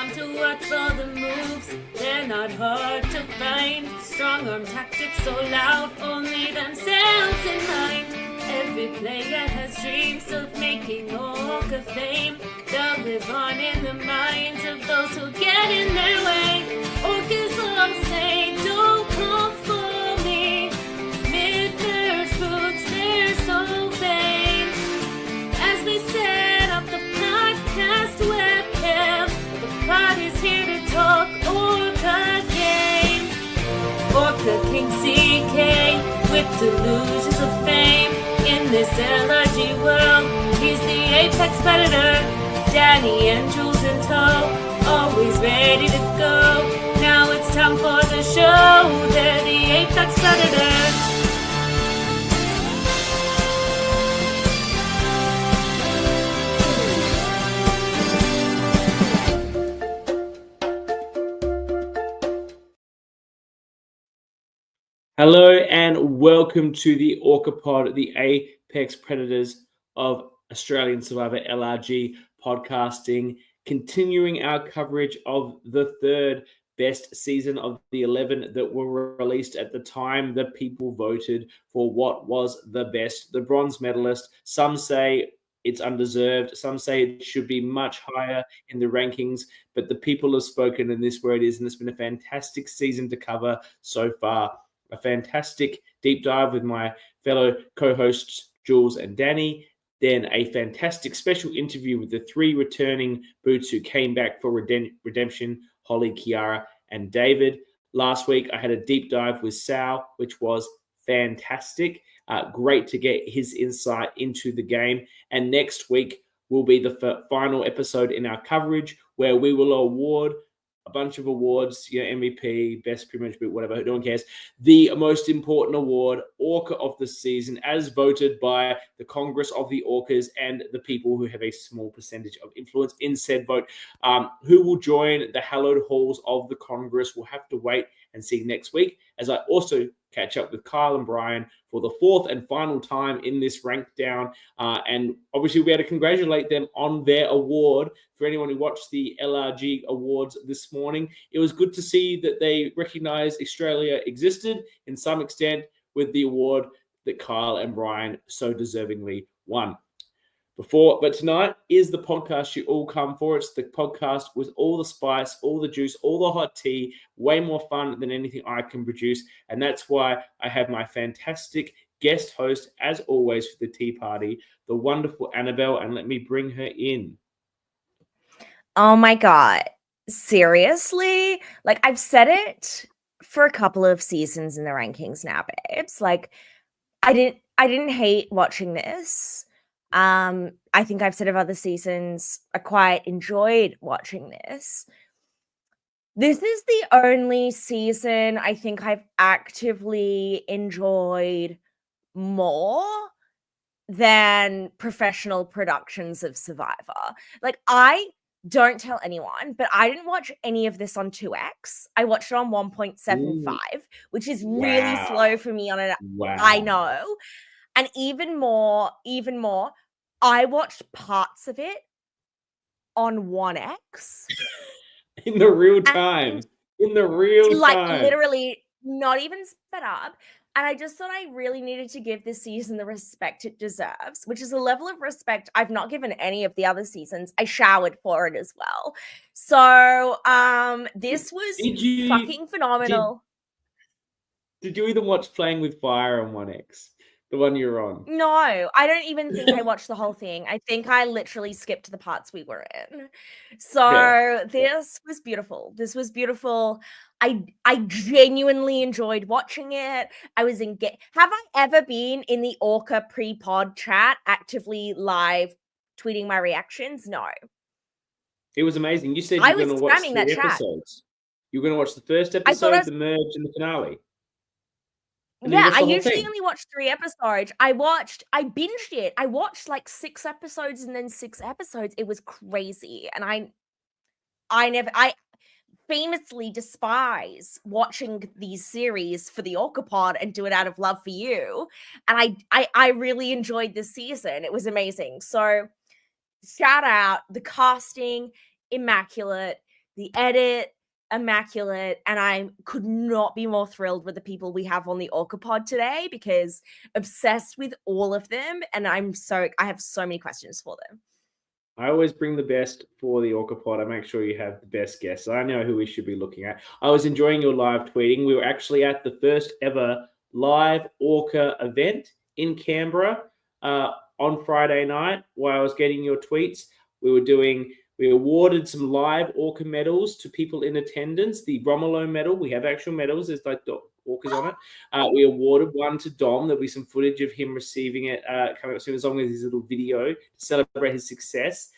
want to watch all the moves. They're not hard to find. Strong arm tactics so loud, only themselves in mind. Every player has dreams of making ORCA fame. They'll live on in the minds of those who get in their way. ORCA's all say, don't come for me. Mid-merge boots, they're so vain. As we set up the podcast webcam, the pod is here to talk ORCA game. ORCA King CK with delusions of fame. In this LRG world, he's the apex predator. Danny and Jules in tow, always ready to go. Now it's time for the show. They're the apex predators. Hello and welcome to the ORCA Pod, the Apex Predators of Australian Survivor LRG podcasting, continuing our coverage of the third best season of the 11 that were released at the time that people voted for what was the best. The bronze medalist, some say it's undeserved, some say it should be much higher in the rankings, but the people have spoken and this is where it is, and it's been a fantastic season to cover so far. A fantastic deep dive with my fellow co-hosts, Jules and Danny. Then a fantastic special interview with the three returning boots who came back for redemption, Holly, Kiara, and David. Last week, I had a deep dive with Sal, which was fantastic. Great to get his insight into the game. And next week will be the final episode in our coverage where we will award a bunch of awards, MVP, best pre-match boot, whatever, no one cares. The most important award, ORCA of the season, as voted by the Congress of the ORCAs and the people who have a small percentage of influence in said vote. Who will join the hallowed halls of the Congress? We'll have to wait and see next week, as I also catch up with Kyle and Brian for the fourth and final time in this rank down. And obviously we had to congratulate them on their award. For anyone who watched the LRG awards this morning, it was good to see that they recognized Australia existed in some extent with the award that Kyle and Brian so deservingly won. But tonight is the podcast you all come for. It's the podcast with all the spice, all the juice, all the hot tea, way more fun than anything I can produce. And that's why I have my fantastic guest host, as always, for the tea party, the wonderful Annabel. And let me bring her in. Oh my God. Seriously? Like, I've said it for a couple of seasons in the rankings now, babes. Like, I didn't hate watching this. I think I've said of other seasons, I quite enjoyed watching this. This is the only season I think I've actively enjoyed more than professional productions of Survivor. Like, I don't tell anyone, but I didn't watch any of this on 2x. I watched it on 1.75, which is really slow for me on it. Wow. I know. And even more, I watched parts of it on 1x. In the real time. Like, literally not even sped up. And I just thought I really needed to give this season the respect it deserves, which is a level of respect I've not given any of the other seasons. I showered for it as well. So this was fucking phenomenal. Did you even watch Playing with Fire on 1x? The one you're on? No, I don't even think I watched the whole thing. I think I literally skipped the parts we were in. So This was beautiful. This was beautiful. I genuinely enjoyed watching it. I was engaged. Have I ever been in the ORCA pre-pod chat actively live tweeting my reactions? No. It was amazing. You said you were going to watch 3 episodes. You were going to watch the first episode, the merge, and the finale. Yeah, I usually only watch 3 episodes. I binged it. I watched like 6 episodes and then 6 episodes. It was crazy. And I famously despise watching these series for the ORCA pod and do it out of love for you. And I really enjoyed this season. It was amazing. So shout out, the casting, immaculate. the edit, immaculate, and I could not be more thrilled with the people we have on the ORCA pod today because obsessed with all of them, and I have so many questions for them. I always bring the best for the ORCA pod. I make sure you have the best guests. I know who we should be looking at. I was enjoying your live tweeting. We were actually at the first ever live ORCA event in Canberra on Friday night while I was getting your tweets. We awarded some live ORCA medals to people in attendance. The Romolo medal, we have actual medals. There's like the orcas on it. We awarded one to Dom. There'll be some footage of him receiving it coming up soon, as long as his little video to celebrate his success.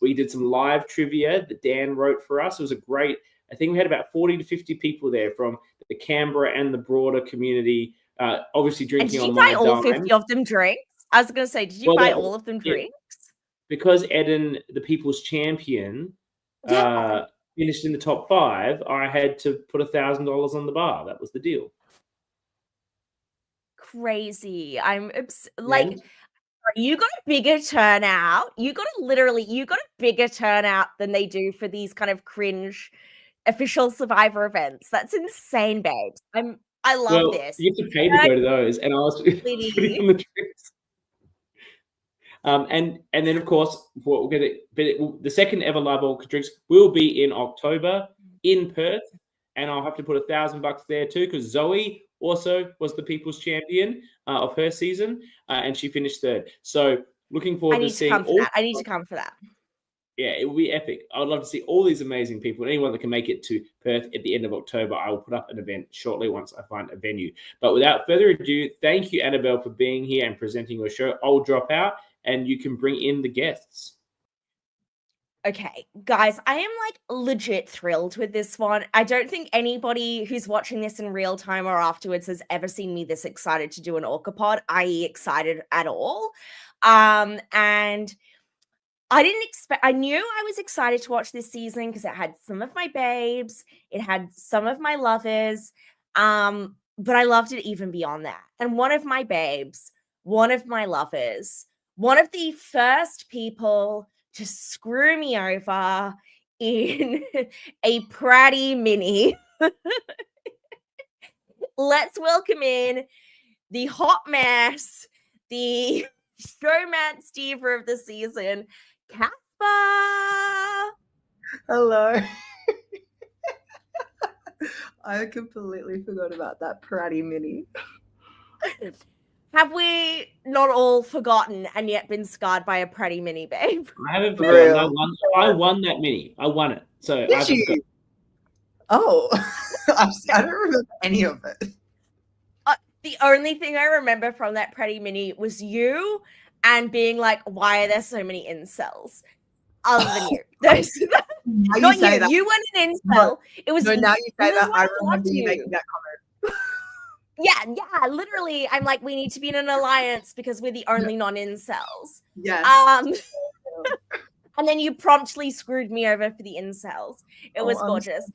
We did some live trivia that Dan wrote for us. It was I think we had about 40 to 50 people there from the Canberra and the broader community, obviously drinking on my dime. Did you buy all 50 of them drinks? I was going to say, did you buy all of them drinks? Because Eden, the people's champion, finished in the top 5, I had to put $1,000 on the bar. That was the deal. Crazy. You got a bigger turnout. You got a bigger turnout than they do for these kind of cringe official Survivor events. That's insane, babes. I love this. You have to pay to go to those, and I was putting on the drinks. And then of course the second ever live ORCA drinks will be in October in Perth, and I'll have to put $1,000 there too because Zoe also was the people's champion of her season, and she finished 3rd. So looking forward to seeing. I need to come for that. Yeah, it will be epic. I would love to see all these amazing people. Anyone that can make it to Perth at the end of October, I will put up an event shortly once I find a venue. But without further ado, thank you, Annabel, for being here and presenting your show. I'll drop out and you can bring in the guests. Okay, guys, I am legit thrilled with this one. I don't think anybody who's watching this in real time or afterwards has ever seen me this excited to do an ORCA pod, i.e. excited at all. And I knew I was excited to watch this season because it had some of my babes, it had some of my lovers, but I loved it even beyond that. And one of my babes, one of my lovers, one of the first people to screw me over in a Pratty mini. Let's welcome in the hot mess, the showmance diva of the season, Caspar. Hello. I completely forgot about that Pratty mini. Have we not all forgotten and yet been scarred by a Pratty mini, babe? I haven't forgotten. I won that mini. I won it. So Did you? Oh, I don't remember any of it. The only thing I remember from that Pratty mini was you and being like, why are there so many incels? Other than you. Not you. That. You weren't an incel. It was. No, now you say that, I remember you making that comment. Yeah, literally. I'm like, we need to be in an alliance because we're the only non-incels. Yes. And then you promptly screwed me over for the incels. It was gorgeous.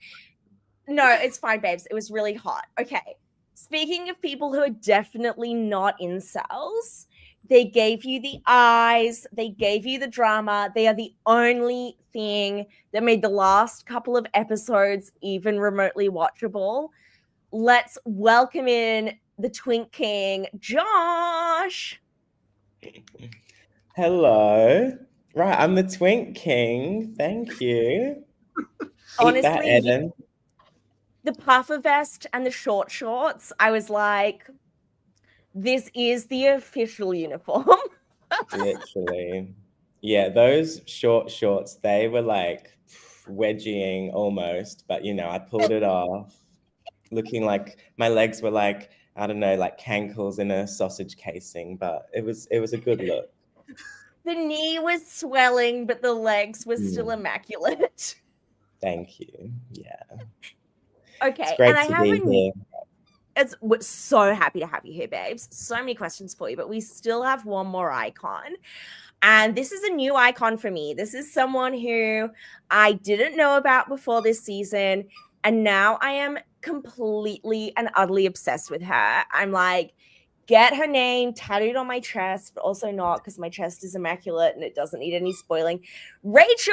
No, it's fine, babes. It was really hot. Okay. Speaking of people who are definitely not incels, they gave you the eyes, they gave you the drama. They are the only thing that made the last couple of episodes even remotely watchable. Let's welcome in the Twink King, Josh. Hello. Right, I'm the Twink King. Thank you. Honestly, that, Eden. The puffer vest and the short shorts, I was like, this is the official uniform. Literally. Yeah, those short shorts, they were like wedging almost, but I pulled it off. Looking like my legs were like, I don't know, like cankles in a sausage casing, but it was a good look. The knee was swelling, but the legs were still immaculate. Thank you. Yeah. Okay, it's great and to be here. We're so happy to have you here, babes. So many questions for you, but we still have one more icon. And this is a new icon for me. This is someone who I didn't know about before this season. And now I am completely and utterly obsessed with her. I'm like, get her name tattooed on my chest, but also not because my chest is immaculate and it doesn't need any spoiling. Rachel!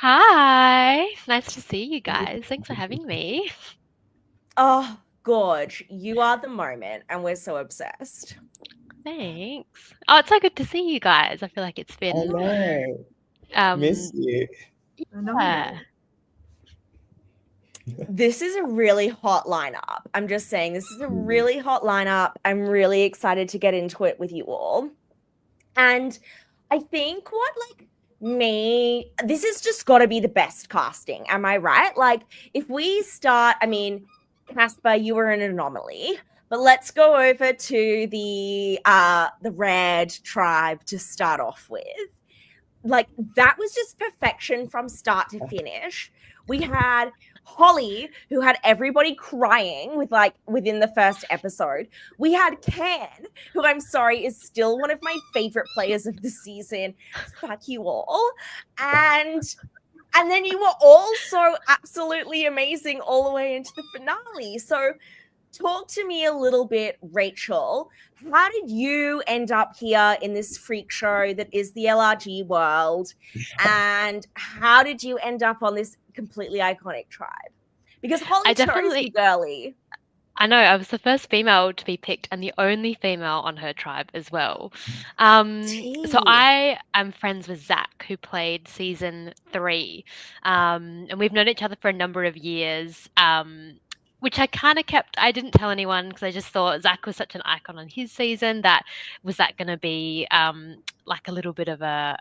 Hi, nice to see you guys. Thanks for having me. Oh, Gorge, you are the moment, and we're so obsessed. Thanks. Oh, it's so good to see you guys. I feel like it's I been know. Miss you. I know. yeah. This is a really hot lineup. I'm just saying, this is a really hot lineup. I'm really excited to get into it with you all. And I think this has just got to be the best casting. Am I right? Like, if we start, I mean, Caspar, you were an anomaly, but let's go over to the Red tribe to start off with. Like, that was just perfection from start to finish. We had Holly, who had everybody crying within the first episode. We had Can, who I'm sorry is still one of my favorite players of the season. Fuck you all. And then you were all so absolutely amazing all the way into the finale. So talk to me a little bit, Rachel. How did you end up here in this freak show that is the LRG world? And how did you end up on this completely iconic tribe? Because Holly chose you, girly. I know, I was the first female to be picked and the only female on her tribe as well. So I am friends with Zach, who played season 3. And we've known each other for a number of years. Which I kind of kept, I didn't tell anyone because I just thought Zach was such an icon on his season that was that going to be like a little bit of a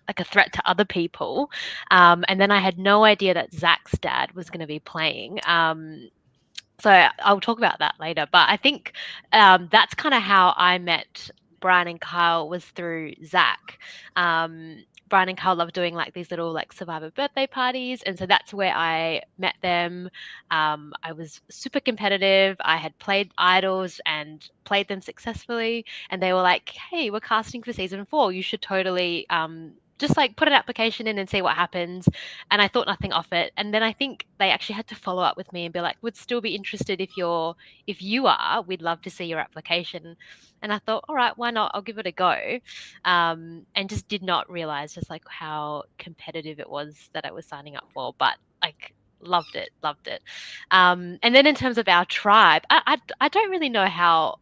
like a threat to other people. And then I had no idea that Zach's dad was going to be playing. So I'll talk about that later. But I think that's kind of how I met Brian and Kyle, was through Zach. Brian and Kyle love doing like these little like Survivor birthday parties, and so that's where I met them. I was super competitive. I had played idols and played them successfully, and they were like, "Hey, we're casting for season 4. You should totally just like put an application in and see what happens." And I thought nothing of it. And then I think they actually had to follow up with me and be like, "Would still be interested if you are. We'd love to see your application." And I thought, all right, why not? I'll give it a go. And just did not realize just like how competitive it was that I was signing up for. But like loved it. And then in terms of our tribe, I don't really know how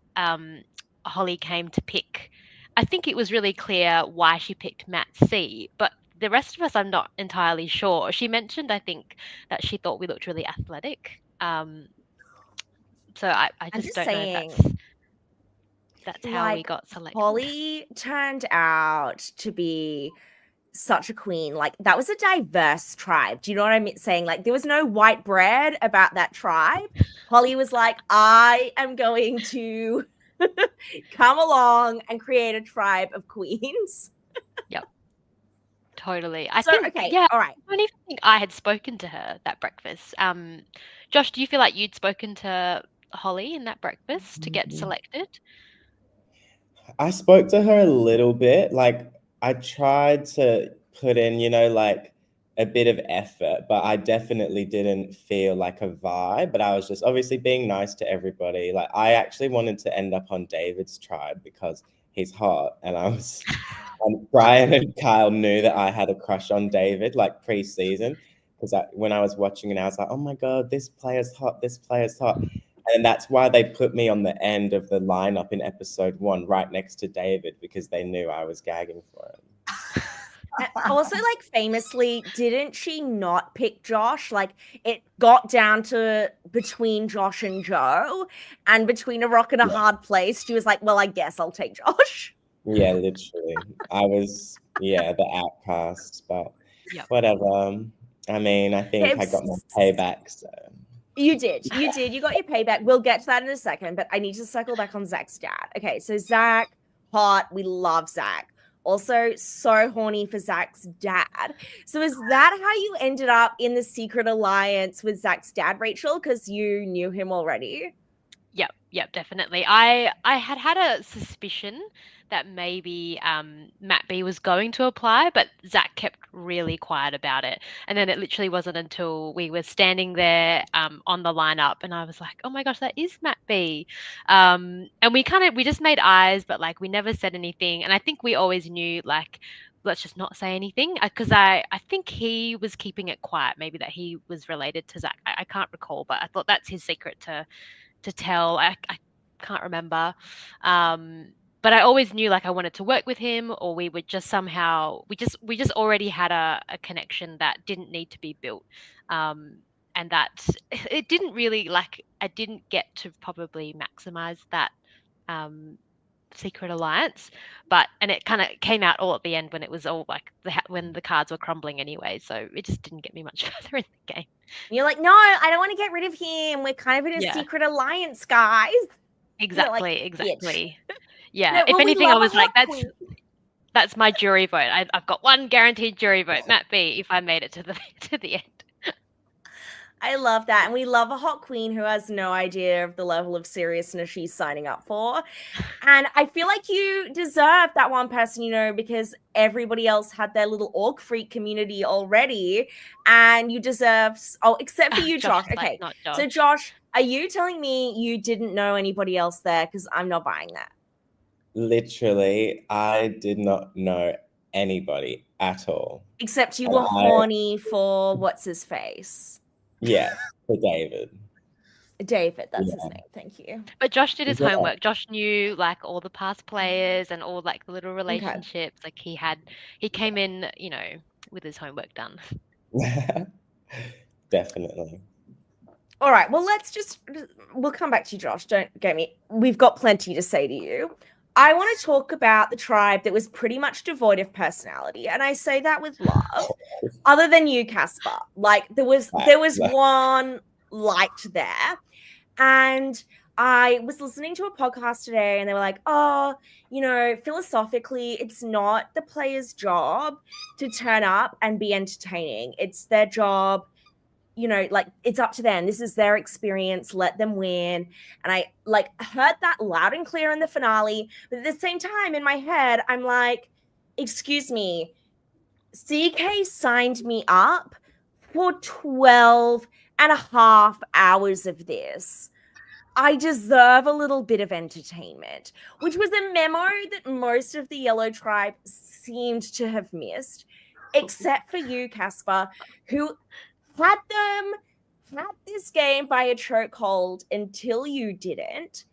Holly came to pick. I think it was really clear why she picked Matt C, but the rest of us, I'm not entirely sure. She mentioned, I think, that she thought we looked really athletic. So I just don't know if that's how we got selected. Holly turned out to be such a queen. Like, that was a diverse tribe. Do you know what I'm saying? Like, there was no white bread about that tribe. Holly was like, I am going to come along and create a tribe of queens. Yep. Totally. All right. I don't even think I had spoken to her that breakfast. Josh, do you feel like you'd spoken to Holly in that breakfast to get selected? I spoke to her a little bit. Like, I tried to put in, like a bit of effort, but I definitely didn't feel like a vibe. But I was just obviously being nice to everybody. Like, I actually wanted to end up on David's tribe because he's hot, and and Brian and Kyle knew that I had a crush on David like pre-season, because when I was watching it, I was like, oh my god, this player's hot. And that's why they put me on the end of the lineup in episode 1, right next to David, because they knew I was gagging for him. Also, like, famously, didn't she not pick Josh? Like, it got down to between Josh and Joe, and between a rock and a hard place, she was like, well, I guess I'll take Josh. Yeah, literally. I was, the outcast, but whatever. I mean, I think I got my payback, so. You did. You got your payback. We'll get to that in a second, but I need to circle back on Zach's dad. Okay, so Zach, hot. We love Zach. Also, so horny for Zach's dad. So is that how you ended up in the secret alliance with Zach's dad, Rachel? Because you knew him already? Yep, definitely. I had a suspicion that maybe Matt B was going to apply, but Zach kept really quiet about it. And then it literally wasn't until we were standing there on the lineup, and I was like, oh my gosh, that is Matt B. And we just made eyes, but like we never said anything. And I think we always knew like let's just not say anything, because I think he was keeping it quiet, maybe that he was related to Zach. I can't recall, but I thought that's his secret to tell. I can't remember. But I always knew like I wanted to work with him, or we would just somehow we just already had a connection that didn't need to be built. And that it didn't really like I didn't get to probably maximize that secret alliance, and it kind of came out all at the end when it was all like when the cards were crumbling anyway, so it just didn't get me much further in the game. You're like, no, I don't want to get rid of him. We're kind of in a Yeah. secret alliance, guys. Exactly. Yeah. No, If well, we anything, I love a was like, hot queen. that's my jury vote. I've got one guaranteed jury vote, Matt B, if I made it to the end. I love that. And we love a hot queen who has no idea of the level of seriousness she's signing up for. And I feel like you deserve that one person, you know, because everybody else had their little orc freak community already. And you deserve, except for you, Josh. Okay. Not Josh. So, Josh, are you telling me you didn't know anybody else there? Because I'm not buying that. Literally, I did not know anybody at all. Except you were horny for what's his face? Yeah, for David. David, that's his name. Thank you. But Josh did his homework. Josh knew like all the past players and all like the little relationships. Like he came in, you know, with his homework done. Definitely. All right. Well, we'll come back to you, Josh. Don't get me. We've got plenty to say to you. I want to talk about the tribe that was pretty much devoid of personality. And I say that with love. Other than you, Caspar. Like there was one light there. And I was listening to a podcast today and they were like, oh, you know, philosophically, it's not the player's job to turn up and be entertaining. It's their job, you know, like it's up to them. This is their experience. Let them win. And I like heard that loud and clear in the finale. But at the same time, in my head, I'm like, excuse me, CK signed me up for 12 and a half hours of this. I deserve a little bit of entertainment, which was a memo that most of the Yellow Tribe seemed to have missed, except for you, Caspar, who had this game by a chokehold until you didn't.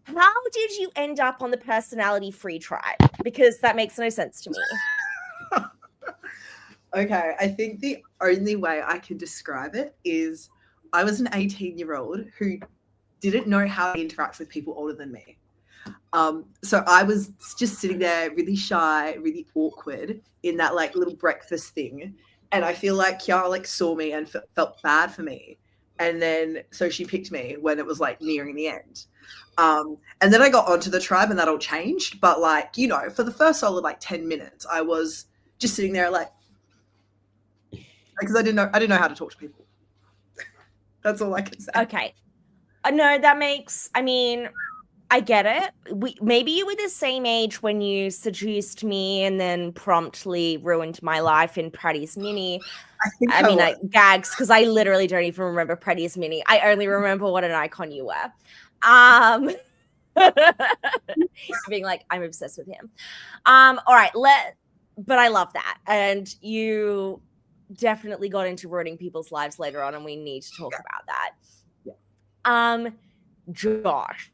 How did you end up on the personality-free tribe? Because that makes no sense to me. Okay, I think the only way I can describe it is I was an 18-year-old who didn't know how to interact with people older than me. So I was just sitting there really shy, really awkward in that like little breakfast thing. And I feel like Kiara like saw me and felt bad for me. And then, so she picked me when it was like nearing the end. And then I got onto the tribe and that all changed. But like, you know, for the first solid like 10 minutes, I was just sitting there like, because I didn't know how to talk to people. That's all I can say. Okay. No, that makes, I mean, I get it. Maybe you were the same age when you seduced me and then promptly ruined my life in Pratty's Mini. I mean, gags, because I literally don't even remember Pratty's Mini. I only remember what an icon you were. Being like, I'm obsessed with him. All right, but I love that. And you definitely got into ruining people's lives later on, and we need to talk about that. Yeah. Josh,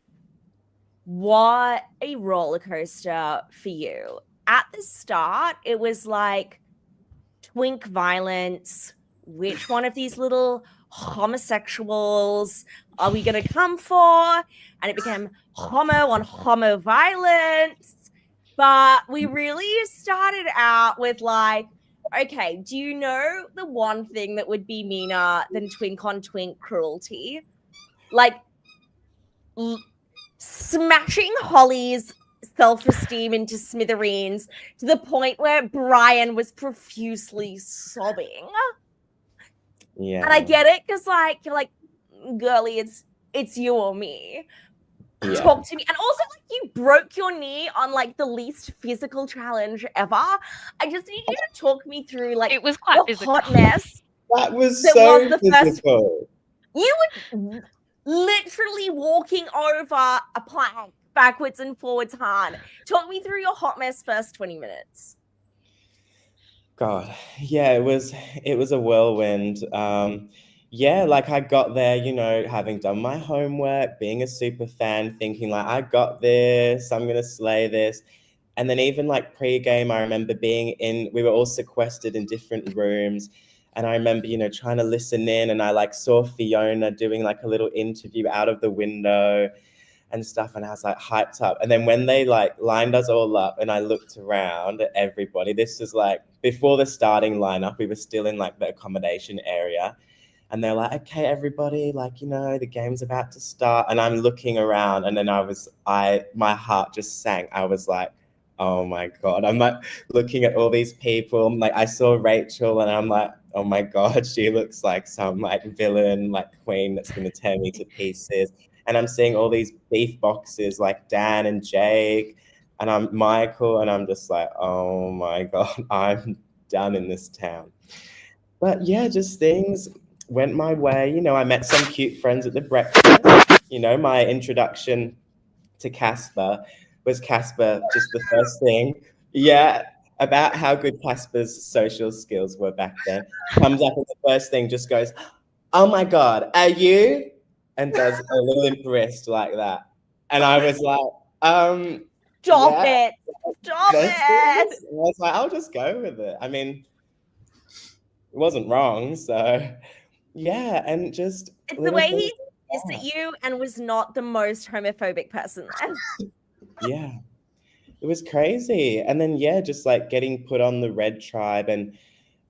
what a roller coaster for you. At the start, it was like twink violence. Which one of these little homosexuals are we going to come for? And it became homo on homo violence. But we really started out with like, okay, do you know the one thing that would be meaner than twink on twink cruelty? Like, smashing Holly's self-esteem into smithereens to the point where Brian was profusely sobbing. Yeah. And I get it, because like you're like, girly, it's you or me. Yeah. Talk to me. And also like you broke your knee on like the least physical challenge ever. I just need you to talk me through like it was quite physical. Hot mess. That was so physical. You were literally walking over a plank backwards and forwards hard. Talk me through your hot mess first 20 minutes. God, yeah, it was a whirlwind. Yeah, like I got there, you know, having done my homework, being a super fan, thinking like I got this, I'm gonna slay this. And then even like pre-game, I remember we were all sequestered in different rooms. And I remember, you know, trying to listen in, and I like saw Fiona doing like a little interview out of the window and stuff, and I was like hyped up. And then when they like lined us all up and I looked around at everybody, this was like before the starting lineup, we were still in like the accommodation area, and they're like, okay, everybody, like, you know, the game's about to start. And I'm looking around, and then my heart just sank. I was like, oh my God. I'm like looking at all these people. Like I saw Rachel, and I'm like, oh my God, she looks like some like villain, like queen that's gonna tear me to pieces. And I'm seeing all these beef boxes like Dan and Jake, and I'm Michael, and I'm just like, oh my God, I'm done in this town. But yeah, just things went my way. You know, I met some cute friends at the breakfast. You know, my introduction to Caspar was Caspar, just the first thing. Yeah, about how good Caspar's social skills were back then. Comes up and the first thing just goes, oh my God, are you? And does a limp wrist like that. And I was like, Stop yeah. it. Stop Let's do it. this. I was like, I'll just go with it. I mean, it wasn't wrong. So yeah, and just It's the little way things he like pissed at that. you and was not the most homophobic person then. Yeah, it was crazy. And then yeah, just like getting put on the red tribe, and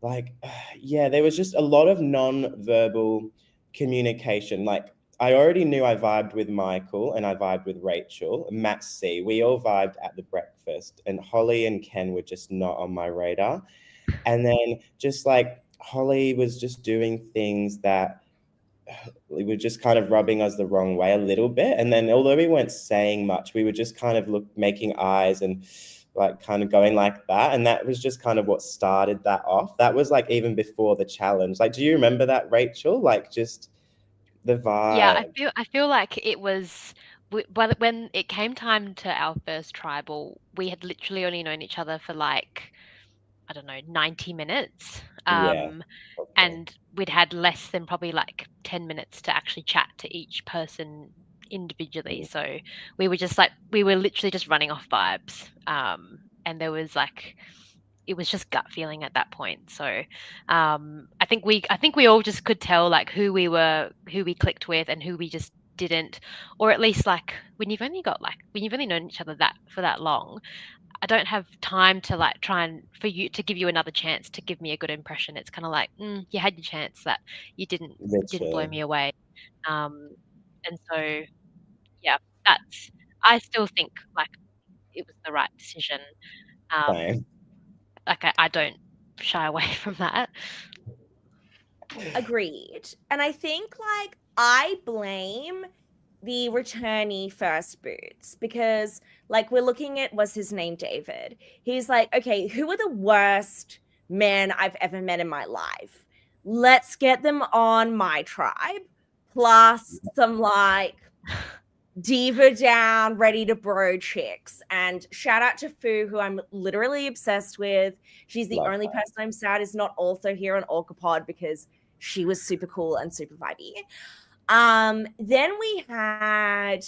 like yeah, there was just a lot of non-verbal communication. Like I already knew I vibed with Michael and I vibed with Rachel, Matt C. We all vibed at the breakfast, and Holly and Ken were just not on my radar. And then just like Holly was just doing things that were just kind of rubbing us the wrong way a little bit. And then although we weren't saying much, we were just kind of making eyes and like kind of going like that. And that was just kind of what started that off. That was like even before the challenge. Like, do you remember that, Rachel? Like just the Yeah, vibe. I feel like it was when it came time to our first tribal, we had literally only known each other for like, I don't know, 90 minutes. Yeah. Okay. And we'd had less than probably like 10 minutes to actually chat to each person individually. So we were just like, we were literally just running off vibes. And there was like, it was just gut feeling at that point. So I think we all just could tell like who we clicked with and who we just didn't, or at least like when you've only known each other for that long, I don't have time to like try and for you to give you another chance to give me a good impression. It's kind of like you had your chance, that you didn't blow Literally. me away. And so yeah, that's I still think like it was the right decision. Um, Same. like I don't shy away from that. Agreed. And I think like I blame the returnee first boots because like we're looking at, was his name David? He's like, okay, who are the worst men I've ever met in my life? Let's get them on my tribe, plus some like diva down, ready to bro chicks. And shout out to Fu, who I'm literally obsessed with. She's the Love only that. person I'm sad is not also here on ORCA Pod because she was super cool and super vibey. Then we had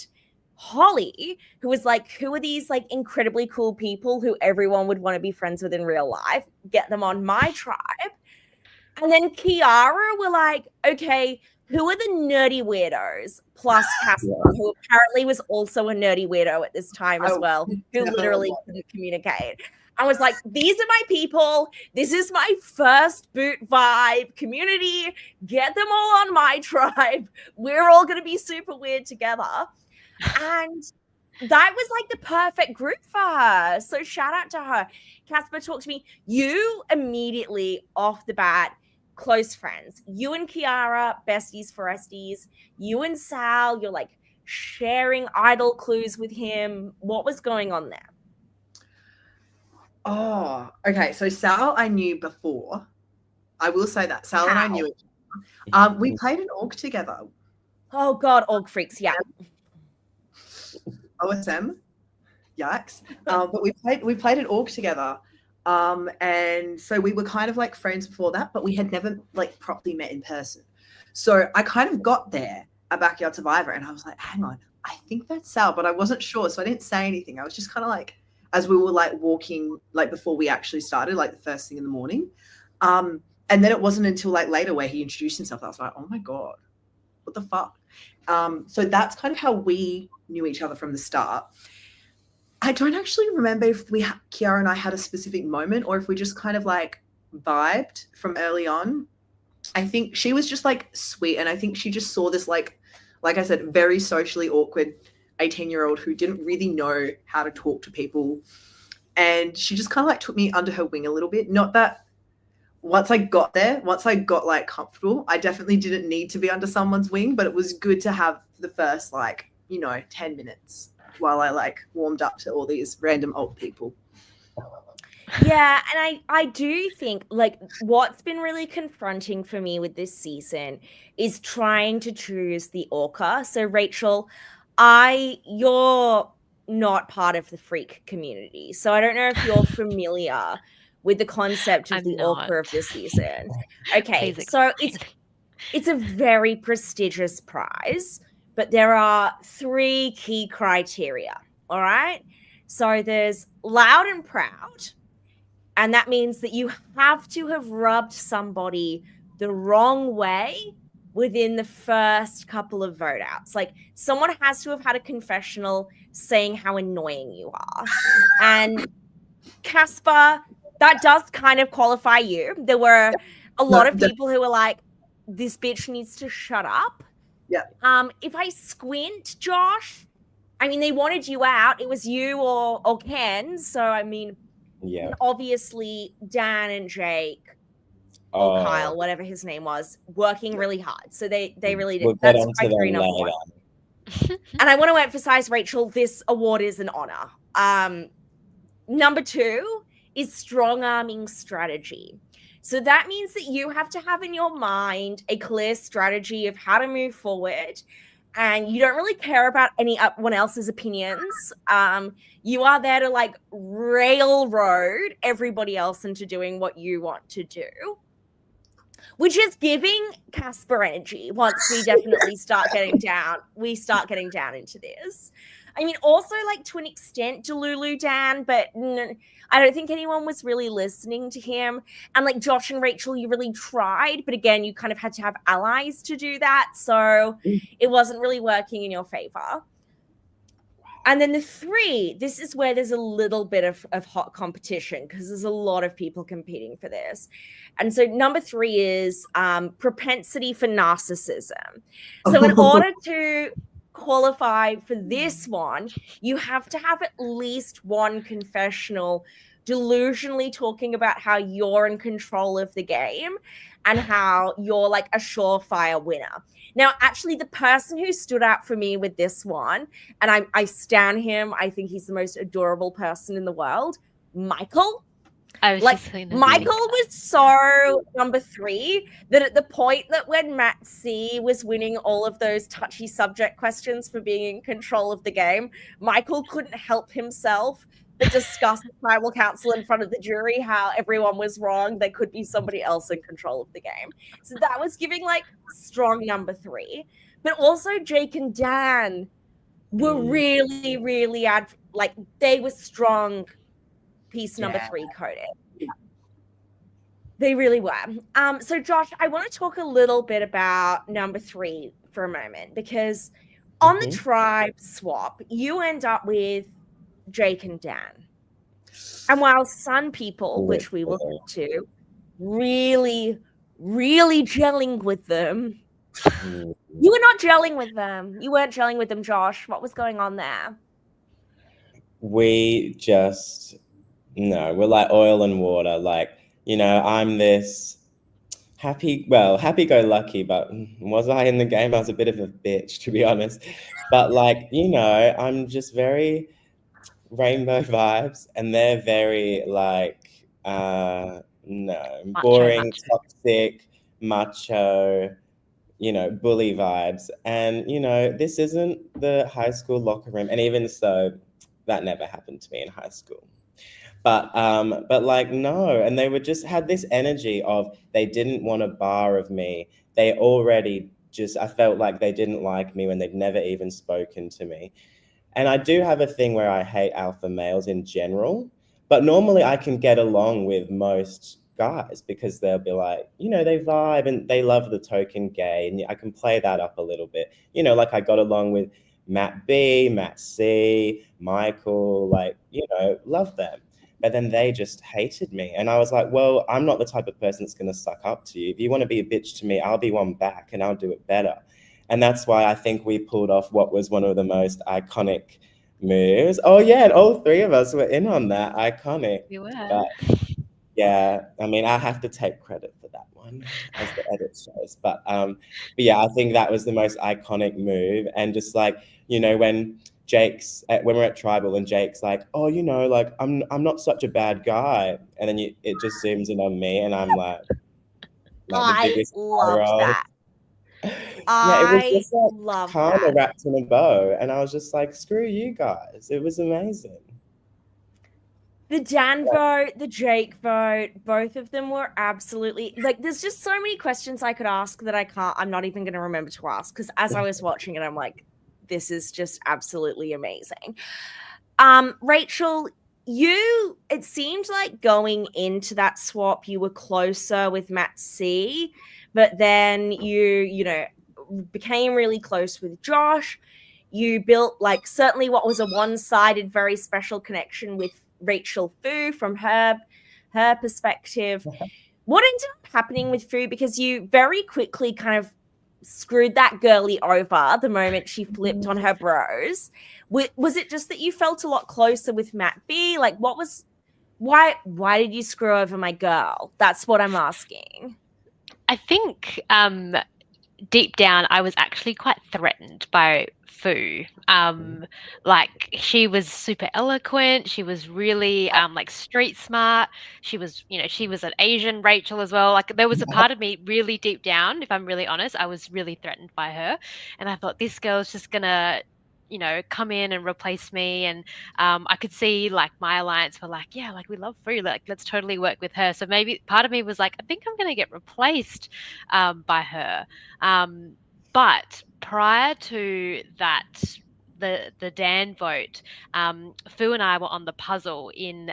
Holly, who was like, who are these like incredibly cool people who everyone would want to be friends with in real life? Get them on my tribe. And then Kiara were like, okay, who are the nerdy weirdos? Plus Caspar, who apparently was also a nerdy weirdo at this time as well, who literally couldn't communicate. I was like, these are my people. This is my first boot vibe community. Get them all on my tribe. We're all going to be super weird together. And that was like the perfect group for her. So shout out to her. Caspar, talk to me. You immediately off the bat, close friends. You and Kiara, besties, foresties. You and Sal, you're like sharing idol clues with him. What was going on there? Oh, okay. So Sal, I knew before. I will say that Sal and I knew each other. We played an org together. Oh God, org freaks, yeah. OSM, yikes! But we played an org together, And so we were kind of like friends before that, but we had never like properly met in person. So I kind of got there at Backyard Survivor and I was like, hang on, I think that's Sal, but I wasn't sure. So I didn't say anything. I was just kind of like, as we were like walking, like before we actually started, like the first thing in the morning. And then it wasn't until like later where he introduced himself. I was like, oh my God, what the fuck? So that's kind of how we knew each other from the start. I don't actually remember if Kiara and I had a specific moment or if we just kind of like vibed from early on. I think she was just like sweet. And I think she just saw this like I said, very socially awkward 18-year-old who didn't really know how to talk to people. And she just kind of like took me under her wing a little bit. Not that once I got like comfortable, I definitely didn't need to be under someone's wing, but it was good to have the first 10 minutes while I like warmed up to all these random old people. Yeah, and I do think like what's been really confronting for me with this season is trying to choose the ORCA. So Rachel, you're not part of the freak community. So I don't know if you're familiar with the concept of I'm the not. ORCA of this season. Okay, Please so explain. it's a very prestigious prize, but there are 3 key criteria, all right? So there's loud and proud, and that means that you have to have rubbed somebody the wrong way within the first couple of vote outs. Like someone has to have had a confessional saying how annoying you are. And Caspar, that does kind of qualify you. There were a lot of people who were like, this bitch needs to shut up. Yeah. If I squint, Josh, I mean, they wanted you out. It was you or Ken. So, I mean, Yeah. obviously Dan and Jake or Kyle, whatever his name was, working really hard. So they really did. We'll get That's onto criteria them number later. 1. And I want to emphasize, Rachel, this award is an honor. Number 2 is strong arming strategy. So that means that you have to have in your mind a clear strategy of how to move forward. And you don't really care about anyone else's opinions. You are there to like railroad everybody else into doing what you want to do, which is giving Caspar energy. Once we definitely start getting down into this. I mean, also like to an extent, Delulu Dan, but I don't think anyone was really listening to him. And like Josh and Rachel, you really tried, but again, you kind of had to have allies to do that. So it wasn't really working in your favor. And then the 3, this is where there's a little bit of hot competition because there's a lot of people competing for this. And so number 3 is propensity for narcissism. So in order to qualify for this one, you have to have at least one confessional delusionally talking about how you're in control of the game and how you're like a surefire winner. Now, actually, the person who stood out for me with this one, and I stan him, I think he's the most adorable person in the world, Michael. Michael was so number 3 that at the point that when Matt C was winning all of those touchy subject questions for being in control of the game, Michael couldn't help himself but discuss with tribal council in front of the jury how everyone was wrong. There could be somebody else in control of the game. So that was giving like strong number 3. But also Jake and Dan were really, really they were strong piece number 3 coded. Yeah. They really were. So Josh, I want to talk a little bit about number 3 for a moment, because on the tribe swap, you end up with Jake and Dan. And while some people, which we will get to, really, really gelling with them, you were not gelling with them. You weren't gelling with them, Josh. What was going on there? We just, no, we're like oil and water. Like, you know, I'm this happy-go-lucky, but was I in the game? I was a bit of a bitch, to be honest. But like, you know, I'm just very rainbow vibes, and they're very like, boring, toxic, macho, you know, bully vibes. And, you know, this isn't the high school locker room. And even so, that never happened to me in high school. But like, no. And they would just had this energy of they didn't want a bar of me. They already just, I felt like they didn't like me when they'd never even spoken to me. And I do have a thing where I hate alpha males in general, but normally I can get along with most guys because they'll be like, they vibe and they love the token gay, and I can play that up a little bit. Like I got along with Matt B, Matt C, Michael, like, love them. But then they just hated me. And I was like, well, I'm not the type of person that's going to suck up to you. If you want to be a bitch to me, I'll be one back and I'll do it better. And that's why I think we pulled off what was one of the most iconic moves. Oh, yeah, and all three of us were in on that. Iconic. We were. But yeah, I mean, I have to take credit for that one, as the edit shows. But yeah, I think that was the most iconic move. And just like, when when we're at Tribal and Jake's like, oh, like I'm not such a bad guy. And then it just zooms in on me and I'm like the I biggest loved hero. that. Yeah, it was I just like love karma that. wrapped in a bow. And I was just like, screw you guys. It was amazing. The Dan vote, the Jake vote, both of them were absolutely like, there's just so many questions I could ask that I'm not even going to remember to ask, because as I was watching it, I'm like, this is just absolutely amazing. Rachel, it seemed like going into that swap, you were closer with Matt C, but then you became really close with Josh. You built like certainly what was a one-sided, very special connection with Rachel Fu from her perspective. What ended up happening with Fu? Because you very quickly kind of screwed that girly over the moment she flipped on her bros. Was it just that you felt a lot closer with Matt B? Like, why did you screw over my girl? That's what I'm asking. I think deep down, I was actually quite threatened by Fu. Like, she was super eloquent. She was really like street smart. She was an Asian Rachel as well. Like, there was a part of me really deep down, if I'm really honest, I was really threatened by her. And I thought, this girl's just gonna come in and replace me. And I could see like my alliance were like, yeah, like we love Fu, like let's totally work with her. So maybe part of me was like, I think I'm gonna get replaced by her. But prior to that, the Dan vote, Fu and I were on the puzzle in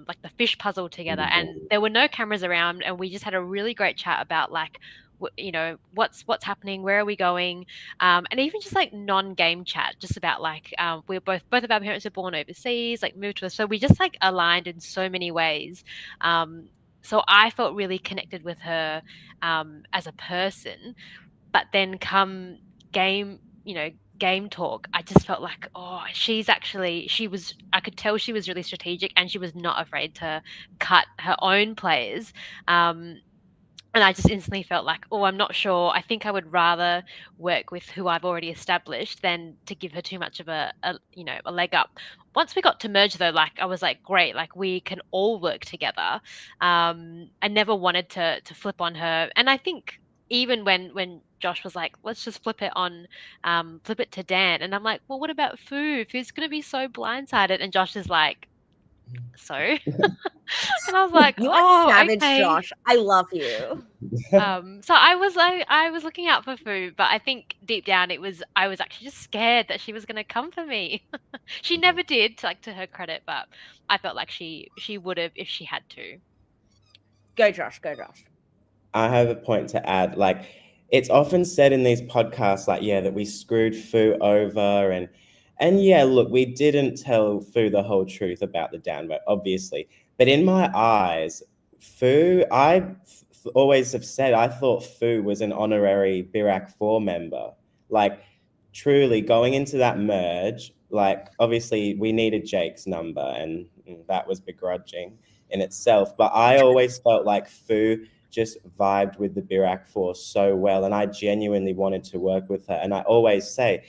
like the fish puzzle together, and there were no cameras around, and we just had a really great chat about like what's happening, where are we going, and even just like non-game chat, just about like we're both of our parents are born overseas, like moved to us, so we just like aligned in so many ways. So I felt really connected with her as a person. But then come game, game talk, I just felt like, oh, I could tell she was really strategic, and she was not afraid to cut her own players. And I just instantly felt like, oh, I'm not sure. I think I would rather work with who I've already established than to give her too much of a leg up. Once we got to merge though, like I was like, great, like we can all work together. I never wanted to flip on her. And I think even when Josh was like, let's just flip it to Dan. And I'm like, well, what about Fu? Fu's going to be so blindsided. And Josh is like, so? And I was like, You are oh, savage, okay. Josh. I love you. So I was looking out for Fu, but I think deep down I was actually just scared that she was going to come for me. She never did, to her credit, but I felt like she would have if she had to. Go Josh, go Josh. I have a point to add. Like, it's often said in these podcasts, like, yeah, that we screwed Fu over, and yeah, look, we didn't tell Fu the whole truth about the downvote, obviously. But in my eyes, Fu, always have said I thought Fu was an honorary Birac 4 member. Like, truly going into that merge, like, obviously we needed Jake's number, and that was begrudging in itself. But I always felt like Fu just vibed with the Birac 4 so well, and I genuinely wanted to work with her. And I always say,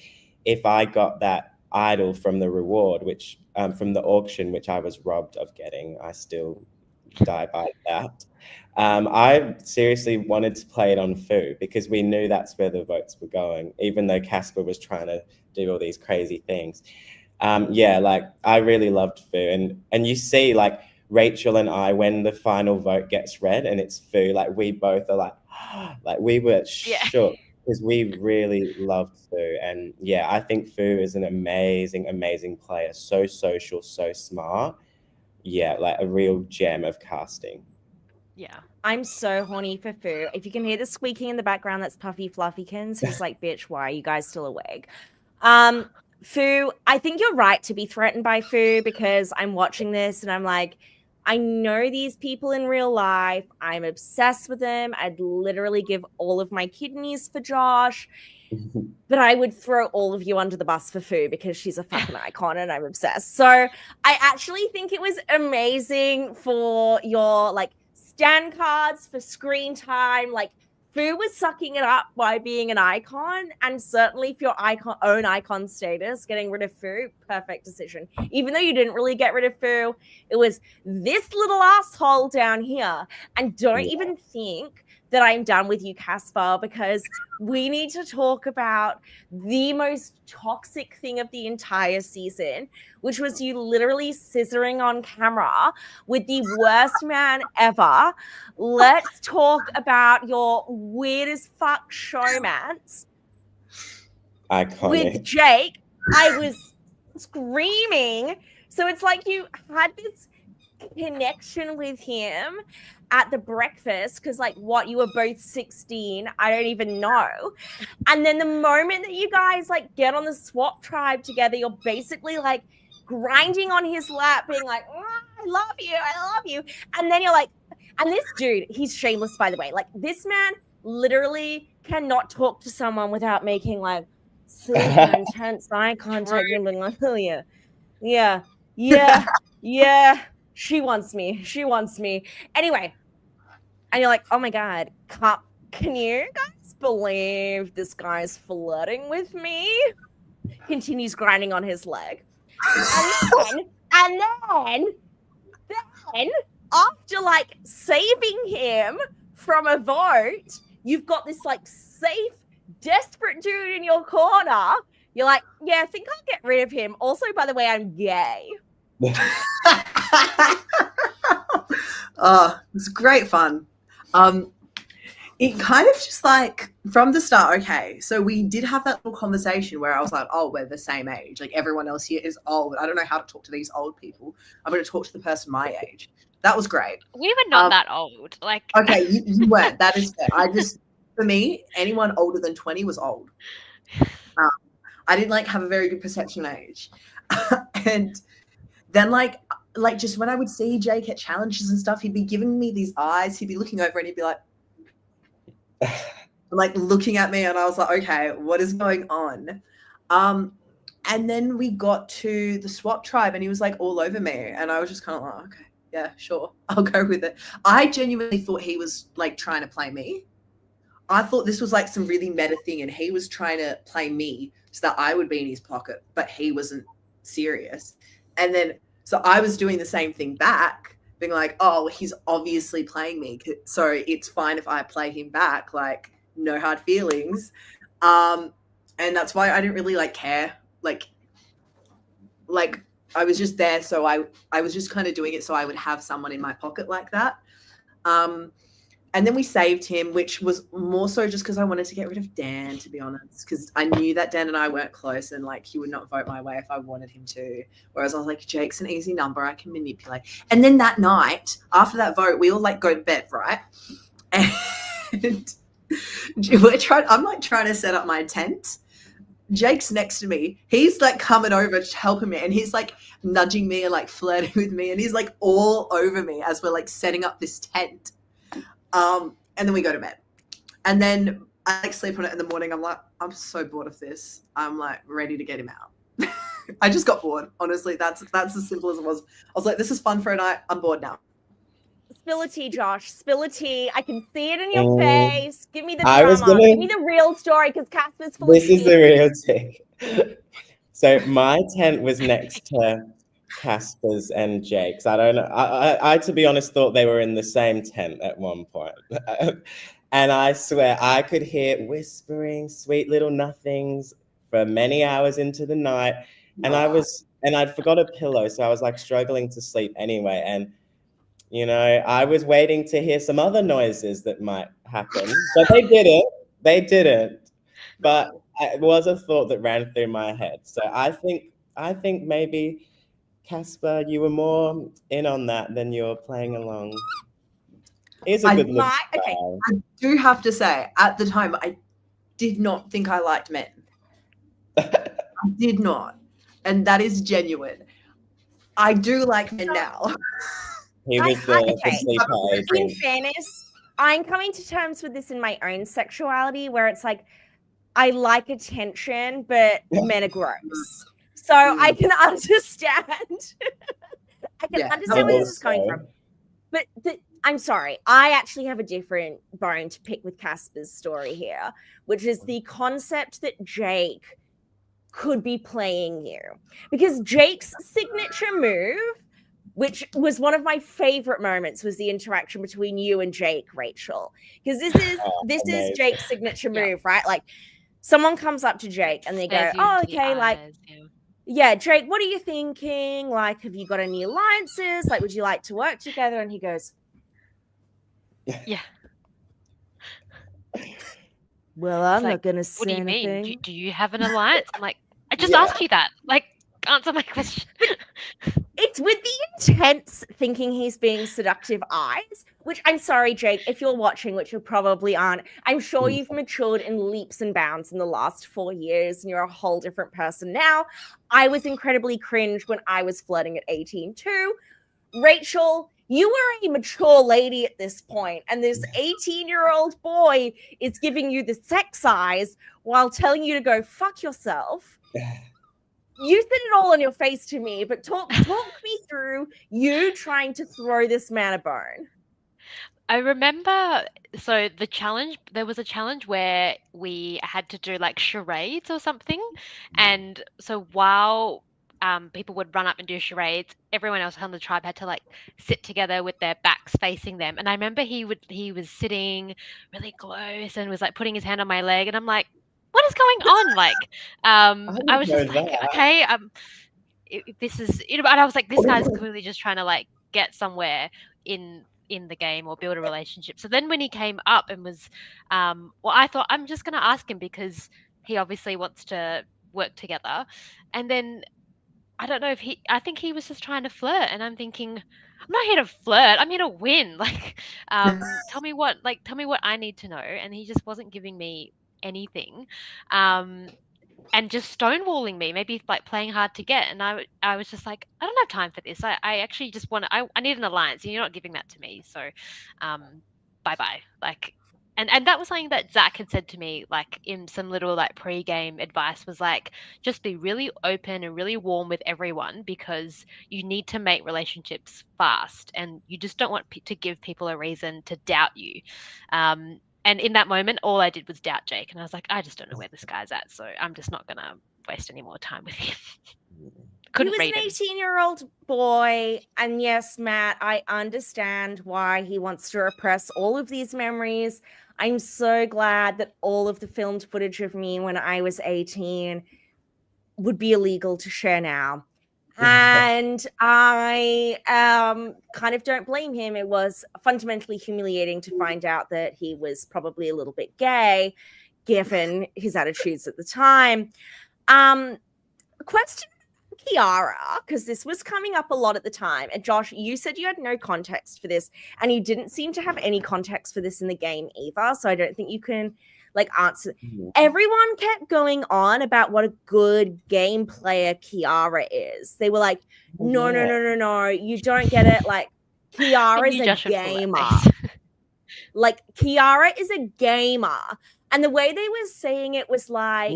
if I got that idol from the reward, which from the auction, which I was robbed of getting, I still die by that. I seriously wanted to play it on Fu because we knew that's where the votes were going, even though Caspar was trying to do all these crazy things. Yeah, like I really loved Fu, and you see, like Rachel and I, when the final vote gets read and it's Fu, like we both are like we were shook because we really loved Fu. And yeah, I think Fu is an amazing player. So social, so smart. Yeah, like a real gem of casting. Yeah. I'm so horny for Fu. If you can hear the squeaking in the background, that's Puffy Fluffykins. He's like, bitch, why are you guys still awake? Fu, I think you're right to be threatened by Fu because I'm watching this and I'm like, I know these people in real life. I'm obsessed with them. I'd literally give all of my kidneys for Josh. But I would throw all of you under the bus for Fu because she's a fucking icon and I'm obsessed. So I actually think it was amazing for your like stand cards, for screen time. Like Fu was sucking it up by being an icon, and certainly for your own icon status, getting rid of Fu, perfect decision. Even though you didn't really get rid of Fu, it was this little asshole down here. And don't even think that I'm done with you, Caspar, because we need to talk about the most toxic thing of the entire season, which was you literally scissoring on camera with the worst man ever. Let's talk about your weird as fuck showmance. Iconic. With Jake. I was screaming. So it's like you had this connection with him at the breakfast because like what, you were both 16, I don't even know. And then the moment that you guys like get on the swap tribe together, you're basically like grinding on his lap being like, I love you, and then you're like, and this dude, he's shameless, by the way. Like this man literally cannot talk to someone without making like super intense eye contact and being like, oh yeah, she wants me. Anyway, and you're like, oh my God, can you guys believe this guy's flirting with me? Continues grinding on his leg. And then after like saving him from a vote, you've got this like safe, desperate dude in your corner. You're like, yeah, I think I'll get rid of him. Also, by the way, I'm gay. Oh, it's great fun. It kind of just like from the start, okay, so we did have that little conversation where I was like, oh, we're the same age. Like everyone else here is old. I don't know how to talk to these old people. I'm going to talk to the person my age. That was great. We were not that old. Like okay, you weren't. That is fair. For me, anyone older than 20 was old. I didn't like have a very good perception of age. And then like just when I would see Jake at challenges and stuff, he'd be giving me these eyes. He'd be looking over and he'd be like looking at me, and I was like, okay, what is going on? And then we got to the swap tribe and he was like all over me, and I was just kind of like, okay, yeah, sure, I'll go with it. I genuinely thought he was like trying to play me. I thought this was like some really meta thing and he was trying to play me so that I would be in his pocket, but he wasn't serious. And then so I was doing the same thing back, being like, oh, he's obviously playing me, so it's fine if I play him back, like no hard feelings. And that's why I didn't really like care. Like I was just there, so I was just kind of doing it so I would have someone in my pocket like that. And then we saved him, which was more so just because I wanted to get rid of Dan, to be honest, because I knew that Dan and I weren't close and like he would not vote my way if I wanted him to. Whereas I was like, Jake's an easy number, I can manipulate. And then that night, after that vote, we all like go to bed, right? And I'm like trying to set up my tent. Jake's next to me. He's like coming over to helping me, and he's like nudging me and like flirting with me, and he's like all over me as we're like setting up this tent. And then we go to bed, and then I like sleep on it in the morning. I'm like, I'm so bored of this. I'm like ready to get him out. I just got bored. Honestly, that's as simple as it was. I was like, this is fun for a night. I'm bored now. Spill a tea, Josh. Spill a tea. I can see it in your face. Give me the drama. Give me the real story, because Casper's full of tea. This is the real tea. So my tent was next to Casper's and Jake's. I don't know. I to be honest, thought they were in the same tent at one point. And I swear I could hear whispering, sweet little nothings for many hours into the night. And I'd forgot a pillow, so I was like struggling to sleep anyway. And You know, I was waiting to hear some other noises that might happen, but they didn't. They didn't. But it was a thought that ran through my head. So I think maybe, Caspar, you were more in on that than you were playing along. He's a good looking guy. Okay. I do have to say, at the time, I did not think I liked men. I did not. And that is genuine. I do like men now. He was the sleeper agent. In fairness, I'm coming to terms with this in my own sexuality, where it's like, I like attention, but men are gross. So I can understand. I can understand where this is coming from. But I'm sorry, I actually have a different bone to pick with Caspar's story here, which is the concept that Jake could be playing you. Because Jake's signature move, which was one of my favorite moments, was the interaction between you and Jake, Rachel. Because this is Jake's signature move, right? Like, someone comes up to Jake and they go, "Oh, okay, like, yeah, Jake, what are you thinking? Like, have you got any alliances? Like, would you like to work together?" And he goes, "Yeah." "Well, I'm not going to say anything. What do you anything." mean? Do you have an alliance? I'm like, I just asked you that. Like, answer my question. It's with the intense thinking he's being seductive eyes, which I'm sorry, Jake, if you're watching, which you probably aren't, I'm sure you've matured in leaps and bounds in the last 4 years and you're a whole different person now. I was incredibly cringe when I was flirting at 18 too. Rachel, you were a mature lady at this point, and this 18-year-old boy is giving you the sex eyes while telling you to go fuck yourself. You said it all on your face to me, but talk me through you trying to throw this man a bone. I remember, so there was a challenge where we had to do like charades or something. And so while people would run up and do charades, everyone else on the tribe had to like sit together with their backs facing them. And I remember he was sitting really close and was like putting his hand on my leg. And I'm like, what is going on? Like, I was just like, okay, this is, and I was like, this guy's clearly just trying to like get somewhere in the game or build a relationship. So then when he came up and was, well, I thought I'm just going to ask him because he obviously wants to work together. And then I don't know I think he was just trying to flirt, and I'm thinking, I'm not here to flirt. I'm here to win. Like, tell me what I need to know. And he just wasn't giving me anything. And just stonewalling me, maybe like playing hard to get. And I was just like, I don't have time for this. I actually just I need an alliance, and you're not giving that to me. So, bye-bye. Like, and that was something that Zach had said to me, like in some little like pre-game advice, was like, just be really open and really warm with everyone, because you need to make relationships fast, and you just don't want to give people a reason to doubt you. And in that moment, all I did was doubt Jake. And I was like, I just don't know where this guy's at. So I'm just not going to waste any more time with him. He was an 18-year-old boy. And yes, Matt, I understand why he wants to repress all of these memories. I'm so glad that all of the filmed footage of me when I was 18 would be illegal to share now. And I kind of don't blame him. It was fundamentally humiliating to find out that he was probably a little bit gay, given his attitudes at the time. Question Kiara, because this was coming up a lot at the time. And Josh, you said you had no context for this, and you didn't seem to have any context for this in the game either. So I don't think you can like answer. Everyone kept going on about what a good game player Kiara is. They were like, no, you don't get it. Like, Kiara's a gamer. Like, Kiara is a gamer. And the way they were saying it was like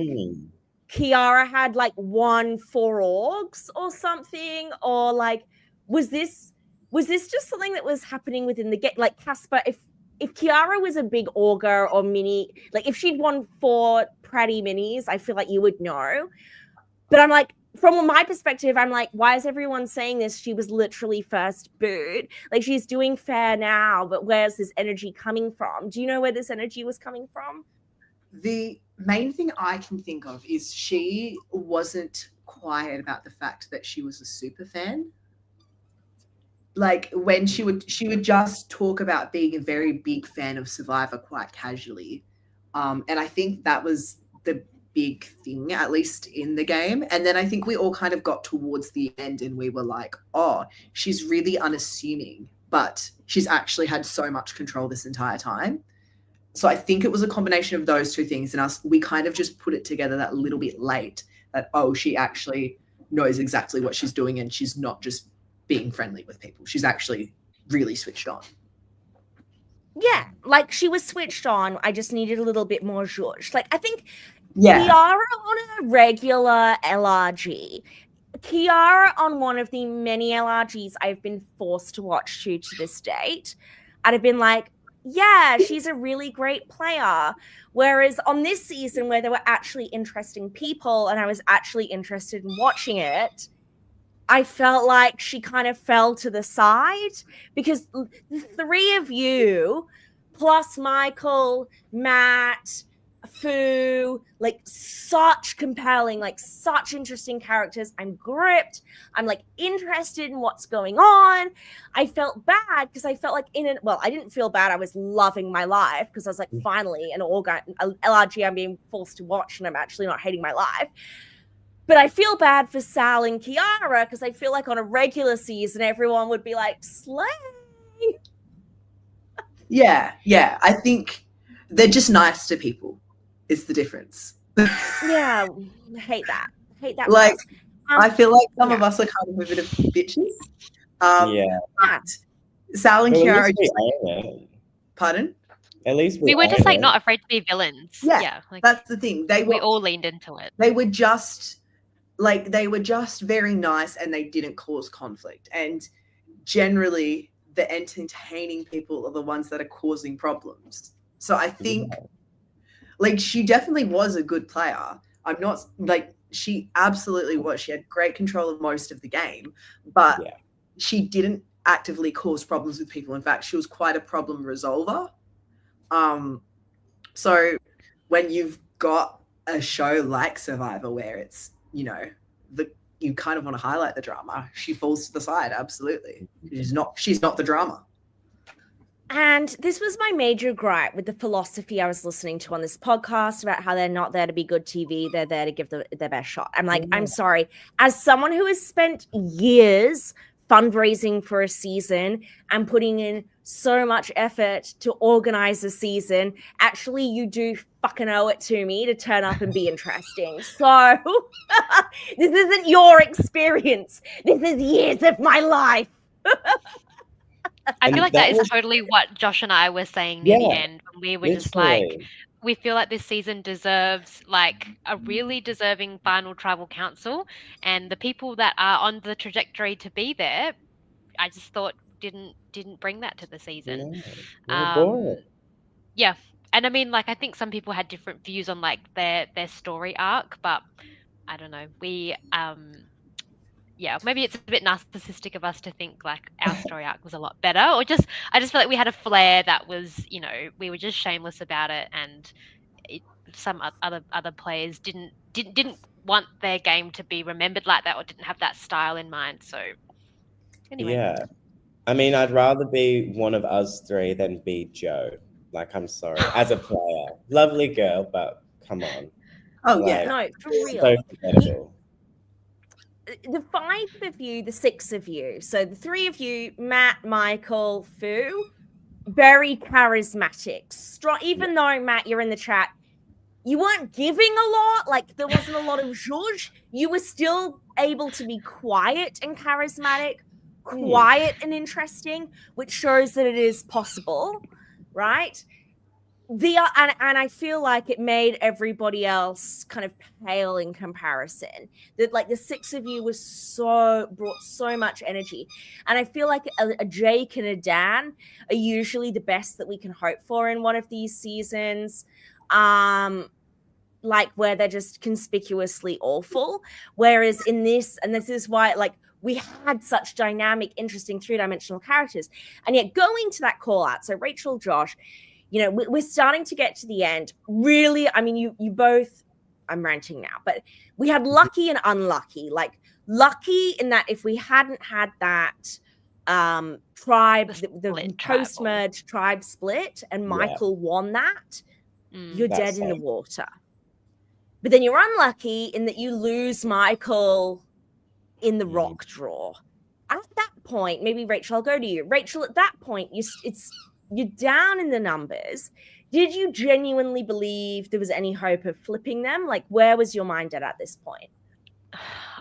Kiara had like 1 4 orgs or something, or like was this just something that was happening within the game? Like, Caspar, if Kiara was a big auger or mini, like if she'd won 4 Pratty minis, I feel like you would know. But I'm like, from my perspective, I'm like, why is everyone saying this? She was literally first boot. Like, she's doing fair now, but where's this energy coming from? Do you know where this energy was coming from? The main thing I can think of is she wasn't quiet about the fact that she was a super fan. like when she would just talk about being a very big fan of Survivor quite casually. And I think that was the big thing, at least in the game. And then I think we all kind of got towards the end and we were like, oh, she's really unassuming, but she's actually had so much control this entire time. So I think it was a combination of those two things. And we kind of just put it together that little bit late that, oh, she actually knows exactly what she's doing and she's not just being friendly with people. She's actually really switched on. Yeah, like she was switched on. I just needed a little bit more zhuzh. Like I think Yeah. Kiara on a regular LRG, Kiara on one of the many LRGs I've been forced to watch to this date, I'd have been like, yeah, she's a really great player. Whereas on this season where there were actually interesting people and I was actually interested in watching it, I felt like she kind of fell to the side because the three of you, plus Michael, Matt, Fu, like such compelling, like such interesting characters. I'm gripped. I'm like interested in what's going on. I felt bad because I felt like I didn't feel bad. I was loving my life because I was like, finally, an LRG I'm being forced to watch and I'm actually not hating my life. But I feel bad for Sal and Kiara because I feel like on a regular season, everyone would be like, slay. Yeah. I think they're just nice to people is the difference. Yeah, I hate that. Like, I feel like some of us are kind of a bit of bitches. But Sal and Kiara are just like, pardon? At least we were just like not afraid to be villains. Yeah, like, that's the thing. We all leaned into it. They were just very nice and they didn't cause conflict. And generally, the entertaining people are the ones that are causing problems. So I think, like, she definitely was a good player. I'm not like she absolutely was. She had great control of most of the game, but she didn't actively cause problems with people. In fact, she was quite a problem resolver. So when you've got a show like Survivor where it's, you know, you kind of want to highlight the drama, she falls to the side. Absolutely. She's not the drama. And this was my major gripe with the philosophy I was listening to on this podcast about how they're not there to be good TV. They're there to give their best shot. I'm like, I'm sorry. As someone who has spent years fundraising for a season and putting in so much effort to organize a season, actually, you do fucking owe it to me to turn up and be interesting. So this isn't your experience. This is years of my life. I feel like that is totally what Josh and I were saying near the end. When we were just like, we feel like this season deserves like a really deserving final tribal council, and the people that are on the trajectory to be there, I just thought didn't bring that to the season. Yeah, and I mean, like, I think some people had different views on like their story arc, but I don't know. We yeah, maybe it's a bit narcissistic of us to think like our story arc was a lot better, or I just feel like we had a flair that was, you know, we were just shameless about it, and some other players didn't want their game to be remembered like that, or didn't have that style in mind. So anyway, yeah, I mean, I'd rather be one of us three than be Joe. Like, I'm sorry, as a player, lovely girl, but come on. Oh like, no, for real. So forgettable. The five of you, the six of you, so the three of you, Matt, Michael, Fu, very charismatic. Strong. Even though, Matt, you're in the chat, you weren't giving a lot, like there wasn't a lot of zhuzh, you were still able to be quiet and charismatic, quiet and interesting, which shows that it is possible, right? And I feel like it made everybody else kind of pale in comparison. That like the six of you brought so much energy, and I feel like a Jake and a Dan are usually the best that we can hope for in one of these seasons. Like where they're just conspicuously awful. Whereas in this, and this is why like we had such dynamic, interesting three-dimensional characters, and yet going to that call out. So Rachel, Josh. You know, we're starting to get to the end. Really, I mean, you both, I'm ranting now, but we had lucky and unlucky. Like, lucky in that if we hadn't had that tribe, The the split tribal. post-merge tribe split, and Yeah. Michael won that, you're That's dead in the it. water. But then you're unlucky in that you lose Michael in the rock draw. At that point, maybe Rachel, I'll go to you. Rachel, at that point, you're down in the numbers. Did you genuinely believe there was any hope of flipping them? Like, where was your mind at this point?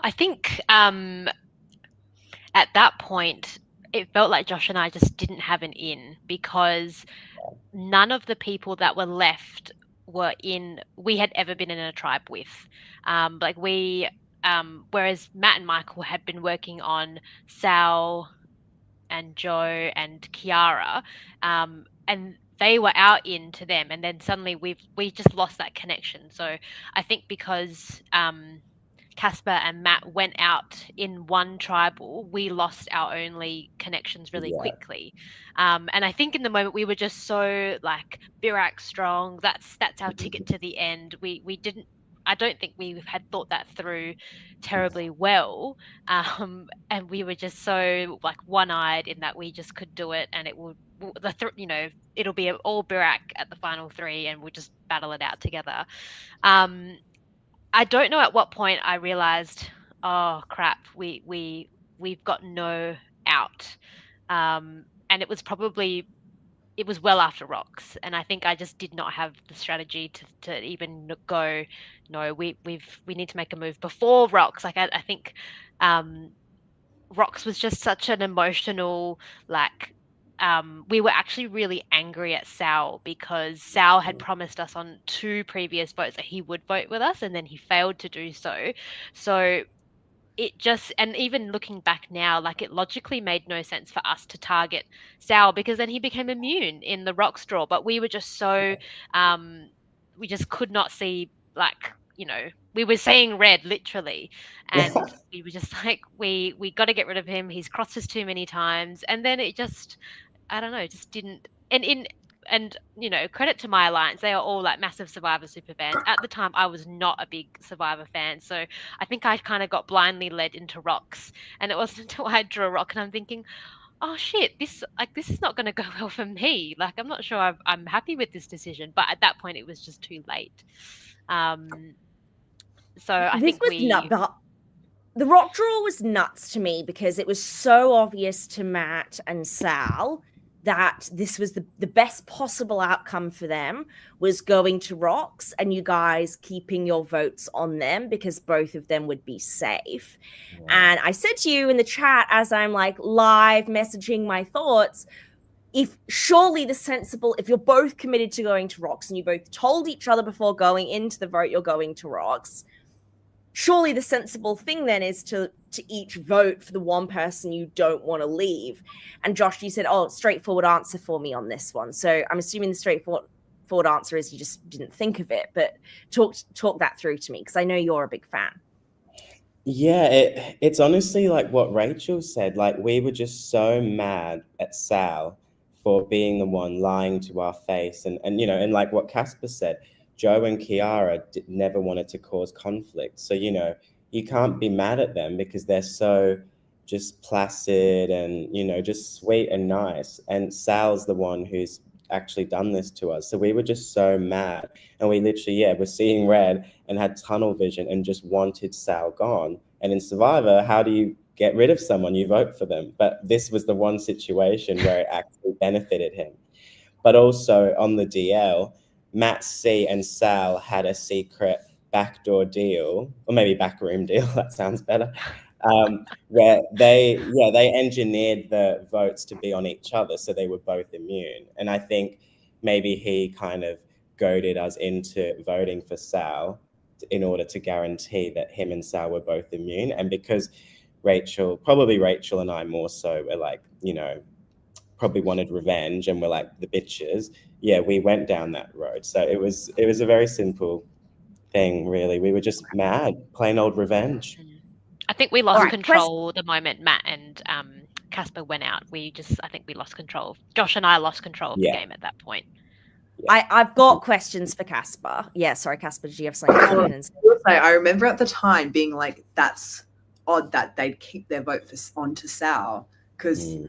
I think at that point, it felt like Josh and I just didn't have an in, because none of the people that were left we had ever been in a tribe with. Whereas Matt and Michael had been working on Sal and Joe and Kiara, and they were out into them, and then suddenly we just lost that connection. So I think because Caspar and Matt went out in one tribal, we lost our only connections really quickly. And I think in the moment we were just so like Birak strong. That's our ticket to the end. We didn't. I don't think we had thought that through terribly well. And we were just so like one-eyed in that we just could do it, and it will it'll be all Birak at the final 3, and we'll just battle it out together. I don't know at what point I realized, oh crap, we've got no out. And it was well after rocks, and I think I just did not have the strategy to even go, no, we need to make a move before rocks. Like I think rocks was just such an emotional, like, we were actually really angry at Sal because Sal had promised us on 2 previous votes that he would vote with us, and then he failed to do so. So it just, and even looking back now, like it logically made no sense for us to target Sal, because then he became immune in the rock straw. But we were just so, we just could not see, like, we were seeing red literally, and we were just like, we got to get rid of him. He's crossed us too many times, and then it just, I don't know, just didn't. And credit to my alliance, they are all like massive Survivor super fans. At the time, I was not a big Survivor fan, so I think I kind of got blindly led into rocks. And it wasn't until I drew a rock and I'm thinking, oh shit, this is not going to go well for me. Like, I'm not sure I'm happy with this decision. But at that point, it was just too late. So I think the rock draw was nuts to me because it was so obvious to Matt and Sal that this was the best possible outcome for them, was going to rocks and you guys keeping your votes on them because both of them would be safe. Wow. And I said to you in the chat, as I'm like live messaging my thoughts, if you're both committed to going to rocks and you both told each other before going into the vote you're going to rocks, surely the sensible thing then is to each vote for the one person you don't want to leave. And Josh, you said, straightforward answer for me on this one. So I'm assuming the straightforward answer is you just didn't think of it, but talk that through to me, because I know you're a big fan. Yeah, it's honestly like what Rachel said. Like, we were just so mad at Sal for being the one lying to our face. And like what Caspar said, Joe and Kiara never wanted to cause conflict. So, you can't be mad at them because they're so just placid and, just sweet and nice. And Sal's the one who's actually done this to us. So we were just so mad. And we literally, were seeing red and had tunnel vision and just wanted Sal gone. And in Survivor, how do you get rid of someone? You vote for them. But this was the one situation where it actually benefited him. But also on the DL, Matt C and Sal had a secret backdoor deal, or maybe backroom deal, that sounds better, where they engineered the votes to be on each other, so they were both immune. And I think maybe he kind of goaded us into voting for Sal in order to guarantee that him and Sal were both immune. And because Rachel and I more so were like, probably wanted revenge and were like the bitches, we went down that road. So it was a very simple thing, really. We were just mad, plain old revenge. I think we lost control the moment Matt and Caspar went out. I think we lost control. Josh and I lost control of the game at that point. Yeah. I've got questions for Caspar. Yeah, sorry, Caspar, did you have something to come in? I remember at the time being like, that's odd that they'd keep their vote onto Sal, because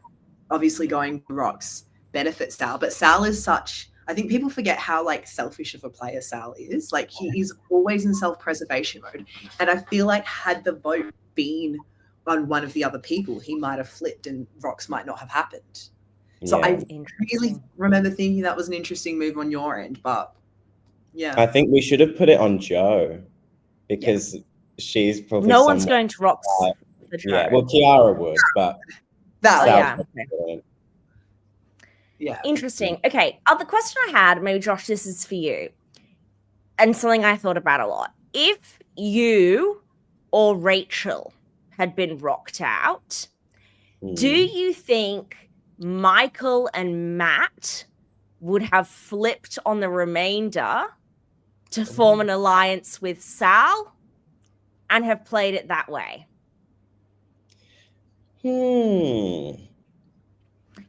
obviously going to rocks benefits Sal, but Sal is I think people forget how like selfish of a player Sal is. Like he is always in self-preservation mode. And I feel like had the vote been on one of the other people, he might have flipped and rocks might not have happened. So I really remember thinking that was an interesting move on your end, but yeah. I think we should have put it on Jo because she's probably no one's going to rocks. Yeah, well, Kiara would, but that yeah. Interesting. Okay, other question I had, maybe Josh, this is for you, and something I thought about a lot. If you or Rachel had been rocked out, do you think Michael and Matt would have flipped on the remainder to form an alliance with Sal and have played it that way?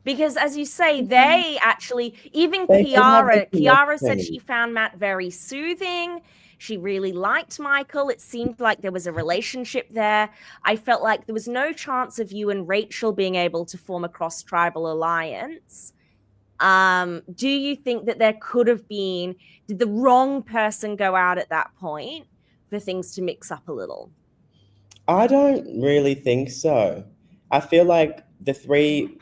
Because as you say, they actually, even Kiara said she found Matt very soothing. She really liked Michael. It seemed like there was a relationship there. I felt like there was no chance of you and Rachel being able to form a cross-tribal alliance. Do you think that there could have been, did the wrong person go out at that point for things to mix up a little? I don't really think so. I feel like the three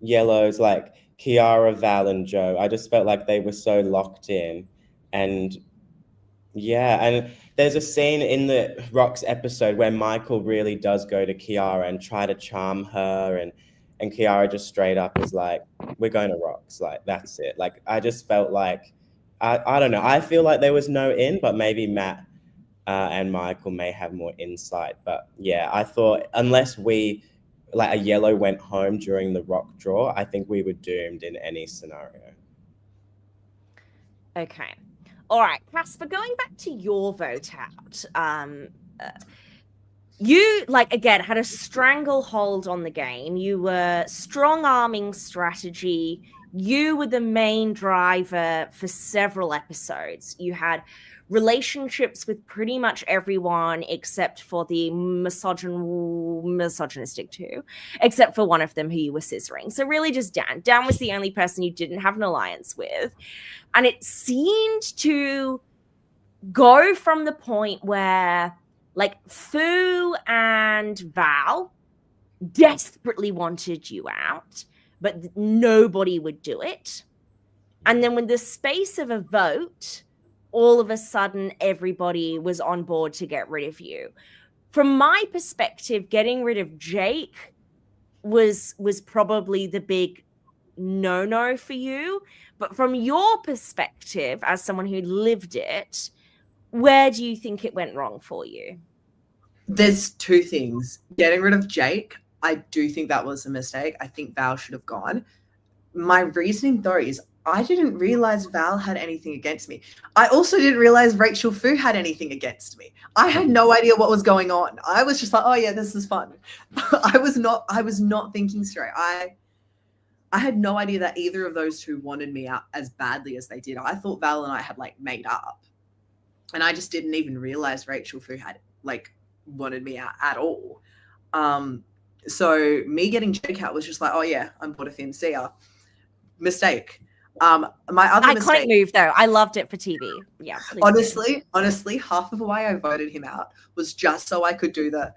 yellows, like Kiara, Val, and Jo, I just felt like they were so locked in. And there's a scene in the Rocks episode where Michael really does go to Kiara and try to charm her, and Kiara just straight up is like, we're going to Rocks, like that's it. Like I just felt like I don't know, I feel like there was no in, but maybe Matt and Michael may have more insight. But yeah, I thought unless we like a yellow went home during the rock draw, I think we were doomed in any scenario. Okay. All right, Caspar, going back to your vote out, you, like, again, had a stranglehold on the game. You were strong-arming strategy. You were the main driver for several episodes. You had relationships with pretty much everyone except for the misogynistic two, except for one of them who you were scissoring. So really just Dan. Dan was the only person you didn't have an alliance with. And it seemed to go from the point where, like, Fu and Val desperately wanted you out, but nobody would do it. And then with the space of a vote, all of a sudden, everybody was on board to get rid of you. From my perspective, getting rid of Jake was probably the big no-no for you. But from your perspective, as someone who lived it, where do you think it went wrong for you? There's two things. Getting rid of Jake, I do think that was a mistake. I think Val should have gone. My reasoning, though, is I didn't realize Val had anything against me. I also didn't realize Rachel Fu had anything against me. I had no idea what was going on. I was just like, oh yeah, this is fun. I was not thinking straight. I had no idea that either of those two wanted me out as badly as they did. I thought Val and I had like made up. And I just didn't even realize Rachel Fu had like wanted me out at all. So me getting Jake out was just like, oh yeah, I'm bored of him. See ya. Mistake. My other iconic move though. I loved it for TV. Yeah. Honestly, half of why I voted him out was just so I could do the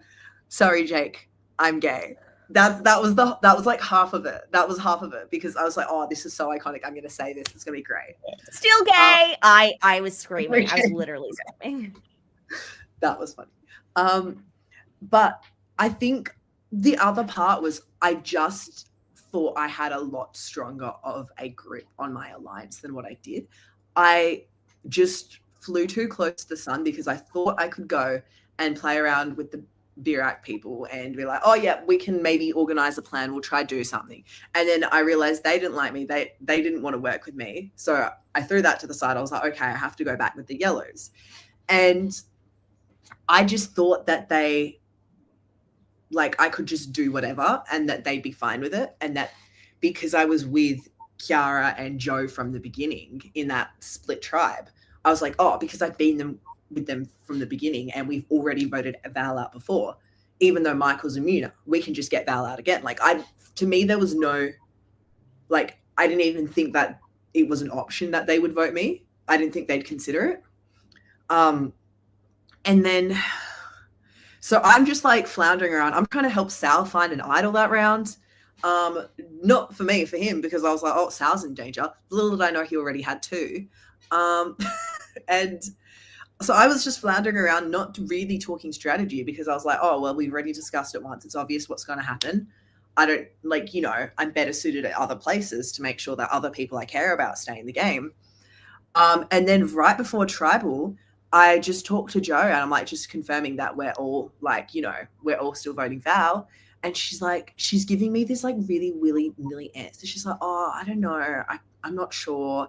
sorry, Jake, I'm gay. That was like half of it. That was half of it because I was like, oh, this is so iconic. I'm gonna say this. It's gonna be great. Still gay. I was screaming. I was literally screaming. That was funny. But I think the other part was I just thought I had a lot stronger of a grip on my alliance than what I did. I just flew too close to the sun because I thought I could go and play around with the Birak people and be like, oh yeah, we can maybe organize a plan. We'll try to do something. And then I realized they didn't like me. They didn't want to work with me. So I threw that to the side. I was like, okay, I have to go back with the yellows. And I just thought that they, like, I could just do whatever and that they'd be fine with it. And that because I was with Kiara and Jo from the beginning in that split tribe, I was like, oh, because I've been with them from the beginning and we've already voted Val out before, even though Michael's immune, we can just get Val out again. Like, I to me, there was no, like, I didn't even think that it was an option that they would vote me. I didn't think they'd consider it. And then, so I'm just like floundering around. I'm trying to help Sal find an idol that round. Not for me, for him, because I was like, oh, Sal's in danger. Little did I know he already had two. And so I was just floundering around, not really talking strategy, because I was like, oh, well, we've already discussed it once. It's obvious what's going to happen. I don't, like, you know, I'm better suited at other places to make sure that other people I care about stay in the game. And then right before Tribal, I just talked to Joe and I'm like, just confirming that we're all like, you know, we're all still voting Val. And she's like, she's giving me this like really willy-nilly answer. She's like, oh, I don't know. I'm not sure.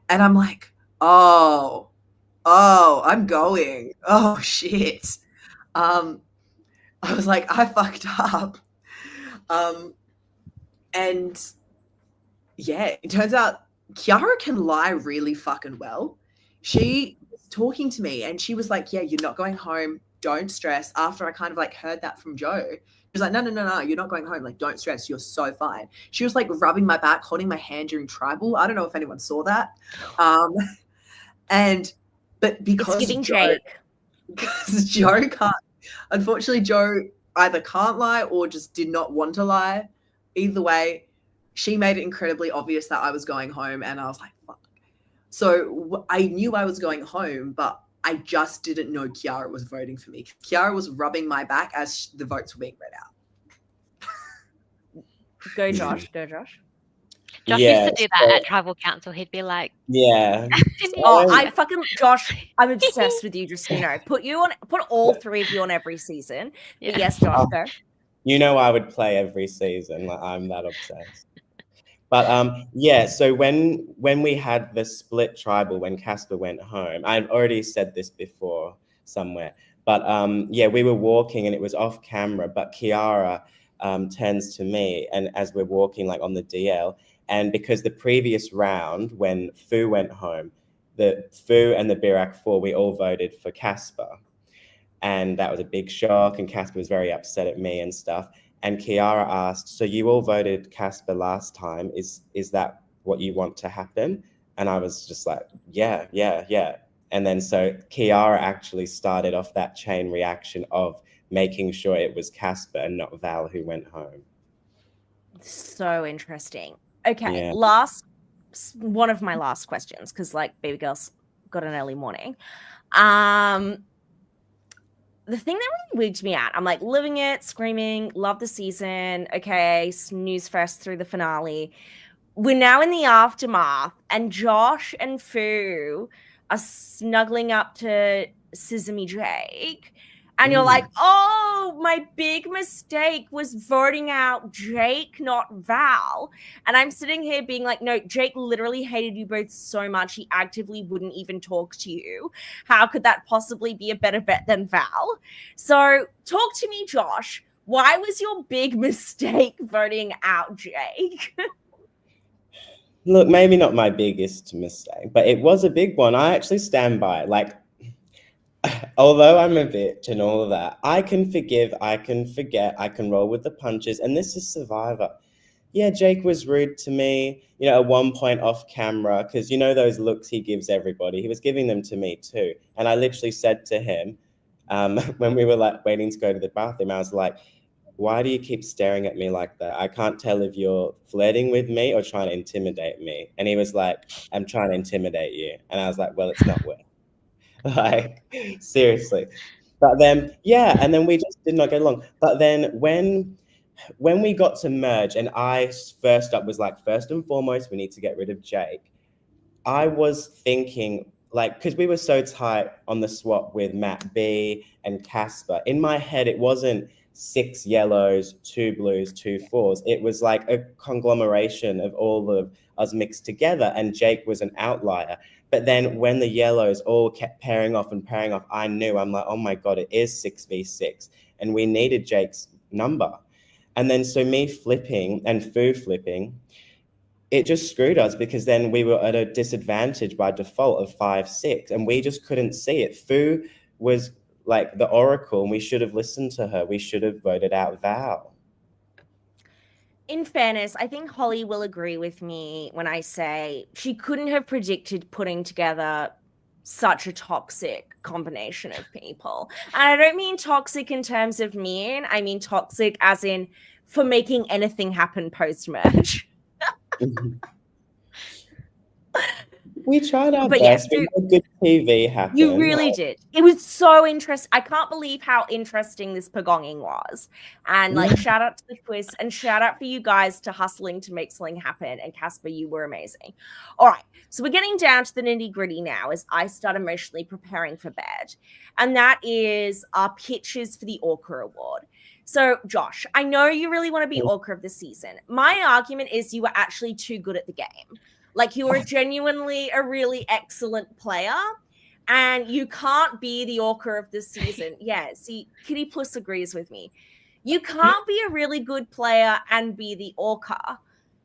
And I'm like, oh, I'm going. Oh, shit. I was like, I fucked up. And yeah, it turns out Kiara can lie really fucking well. She was talking to me and she was like, yeah, you're not going home. Don't stress. After I kind of like heard that from Joe, she was like, no, you're not going home. Like, don't stress. You're so fine. She was like rubbing my back, holding my hand during Tribal. I don't know if anyone saw that. But because It's giving Joe, Jake. because Joe can't, unfortunately, Joe either can't lie or just did not want to lie. Either way, she made it incredibly obvious that I was going home, and I was like, fuck. So I knew I was going home, but I just didn't know Kiara was voting for me. Kiara was rubbing my back as the votes were being read out. Go, Josh. Go, Josh. Josh used to do that at tribal council. He'd be like, yeah. Oh, I fucking Josh, I'm obsessed with you. Just you know, put all three of you on every season. Yeah. But yes, Josh, go. You know, I would play every season. Like, I'm that obsessed. But yeah, so when we had the split Tribal, when Caspar went home, I've already said this before somewhere, but yeah, we were walking and it was off camera, but Kiara turns to me, and as we're walking like on the DL, and because the previous round when Fu went home, the Fu and the Birac 4, we all voted for Caspar. And that was a big shock, and Caspar was very upset at me and stuff. And Kiara asked, so you all voted Caspar last time. Is that what you want to happen? And I was just like, yeah. And then so Kiara actually started off that chain reaction of making sure it was Caspar and not Val who went home. So interesting. Okay, Yeah. one of my last questions, because like baby girls got an early morning. The thing that really wigged me out, I'm like living it, screaming, love the season. Okay, snooze fest through the finale. We're now in the aftermath, and Josh and Fu are snuggling up to Sesame Jake. And you're like, oh, my big mistake was voting out Jake, not Val. And I'm sitting here being like, no, Jake literally hated you both so much, he actively wouldn't even talk to you. How could that possibly be a better bet than Val? So talk to me, Josh. Why was your big mistake voting out Jake? Look, maybe not my biggest mistake, but it was a big one. I actually stand by it. Like, although I'm a bitch and all of that, I can forgive, I can forget, I can roll with the punches, and this is Survivor. Yeah, Jake was rude to me, you know, at one point off camera, because you know those looks he gives everybody, he was giving them to me too. And I literally said to him, when we were like waiting to go to the bathroom, I was like, why do you keep staring at me like that? I can't tell if you're flirting with me or trying to intimidate me. And he was like, I'm trying to intimidate you. And I was like, well, it's not worth. Like, seriously. But then, yeah, and then we just did not get along. But then when we got to merge, and I first up was like, first and foremost, we need to get rid of Jake. I was thinking, like, because we were so tight on the swap with Matt B and Caspar, in my head, it wasn't 6 yellows, 2 blues, 2 4s. It was like a conglomeration of all of us mixed together, and Jake was an outlier. But then when the yellows all kept pairing off, I knew, I'm like, oh my God, it is 6v6. And we needed Jake's number. And then so me flipping and Fu flipping, it just screwed us, because then we were at a disadvantage by default of 5-6, and we just couldn't see it. Fu was like the oracle, and we should have listened to her. We should have voted out Val. in fairness, I think Holly will agree with me when I say she couldn't have predicted putting together such a toxic combination of people. And I don't mean toxic in terms of mean, I mean toxic as in for making anything happen post-merge. We tried our But best. yes, We made good TV happen. you really did. It was so interesting. I can't believe how interesting this pagonging was. And like, shout out to the twist and shout out for you guys to hustling to make something happen. And Caspar, you were amazing. All right. So we're getting down to the nitty gritty now as I start emotionally preparing for bed. And that is our pitches for the ORCA Award. So, Josh, I know you really want to be ORCA of the season. My argument is you were actually too good at the game. Like, you are genuinely a really excellent player, and you can't be the ORCA of this season. Yeah, see, Kitty Puss agrees with me. You can't be a really good player and be the ORCA,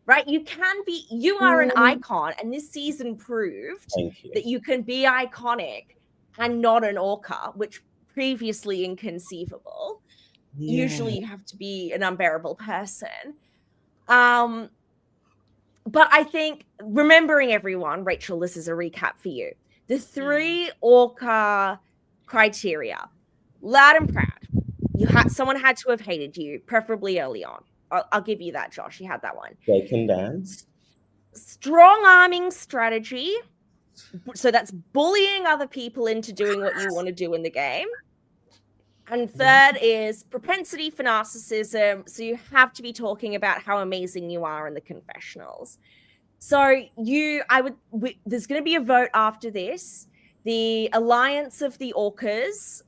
right? You can be, you are an icon, and this season proved that you can be iconic and not an ORCA, which previously inconceivable. Yeah. Usually you have to be an unbearable person. But I think, remembering everyone, Rachel, this is a recap for you. The 3 ORCA criteria: loud and proud. Someone had to have hated you, preferably early on. I'll give you that, Josh. You had that one. They can dance. Strong arming strategy. So that's bullying other people into doing what you want to do in the game. And third is propensity for narcissism. So you have to be talking about how amazing you are in the confessionals. So there's going to be a vote after this. The Alliance of the ORCAs,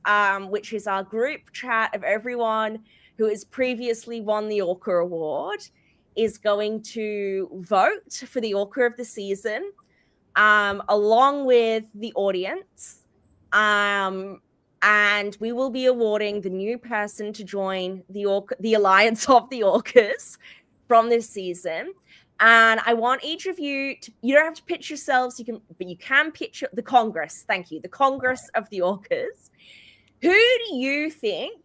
which is our group chat of everyone who has previously won the ORCA award, is going to vote for the ORCA of the season, along with the audience. And we will be awarding the new person to join the Alliance of the ORCAs from this season. And I want each of you to, you don't have to pitch yourselves, but you can pitch the Congress. Thank you. The Congress of the ORCAs. Who do you think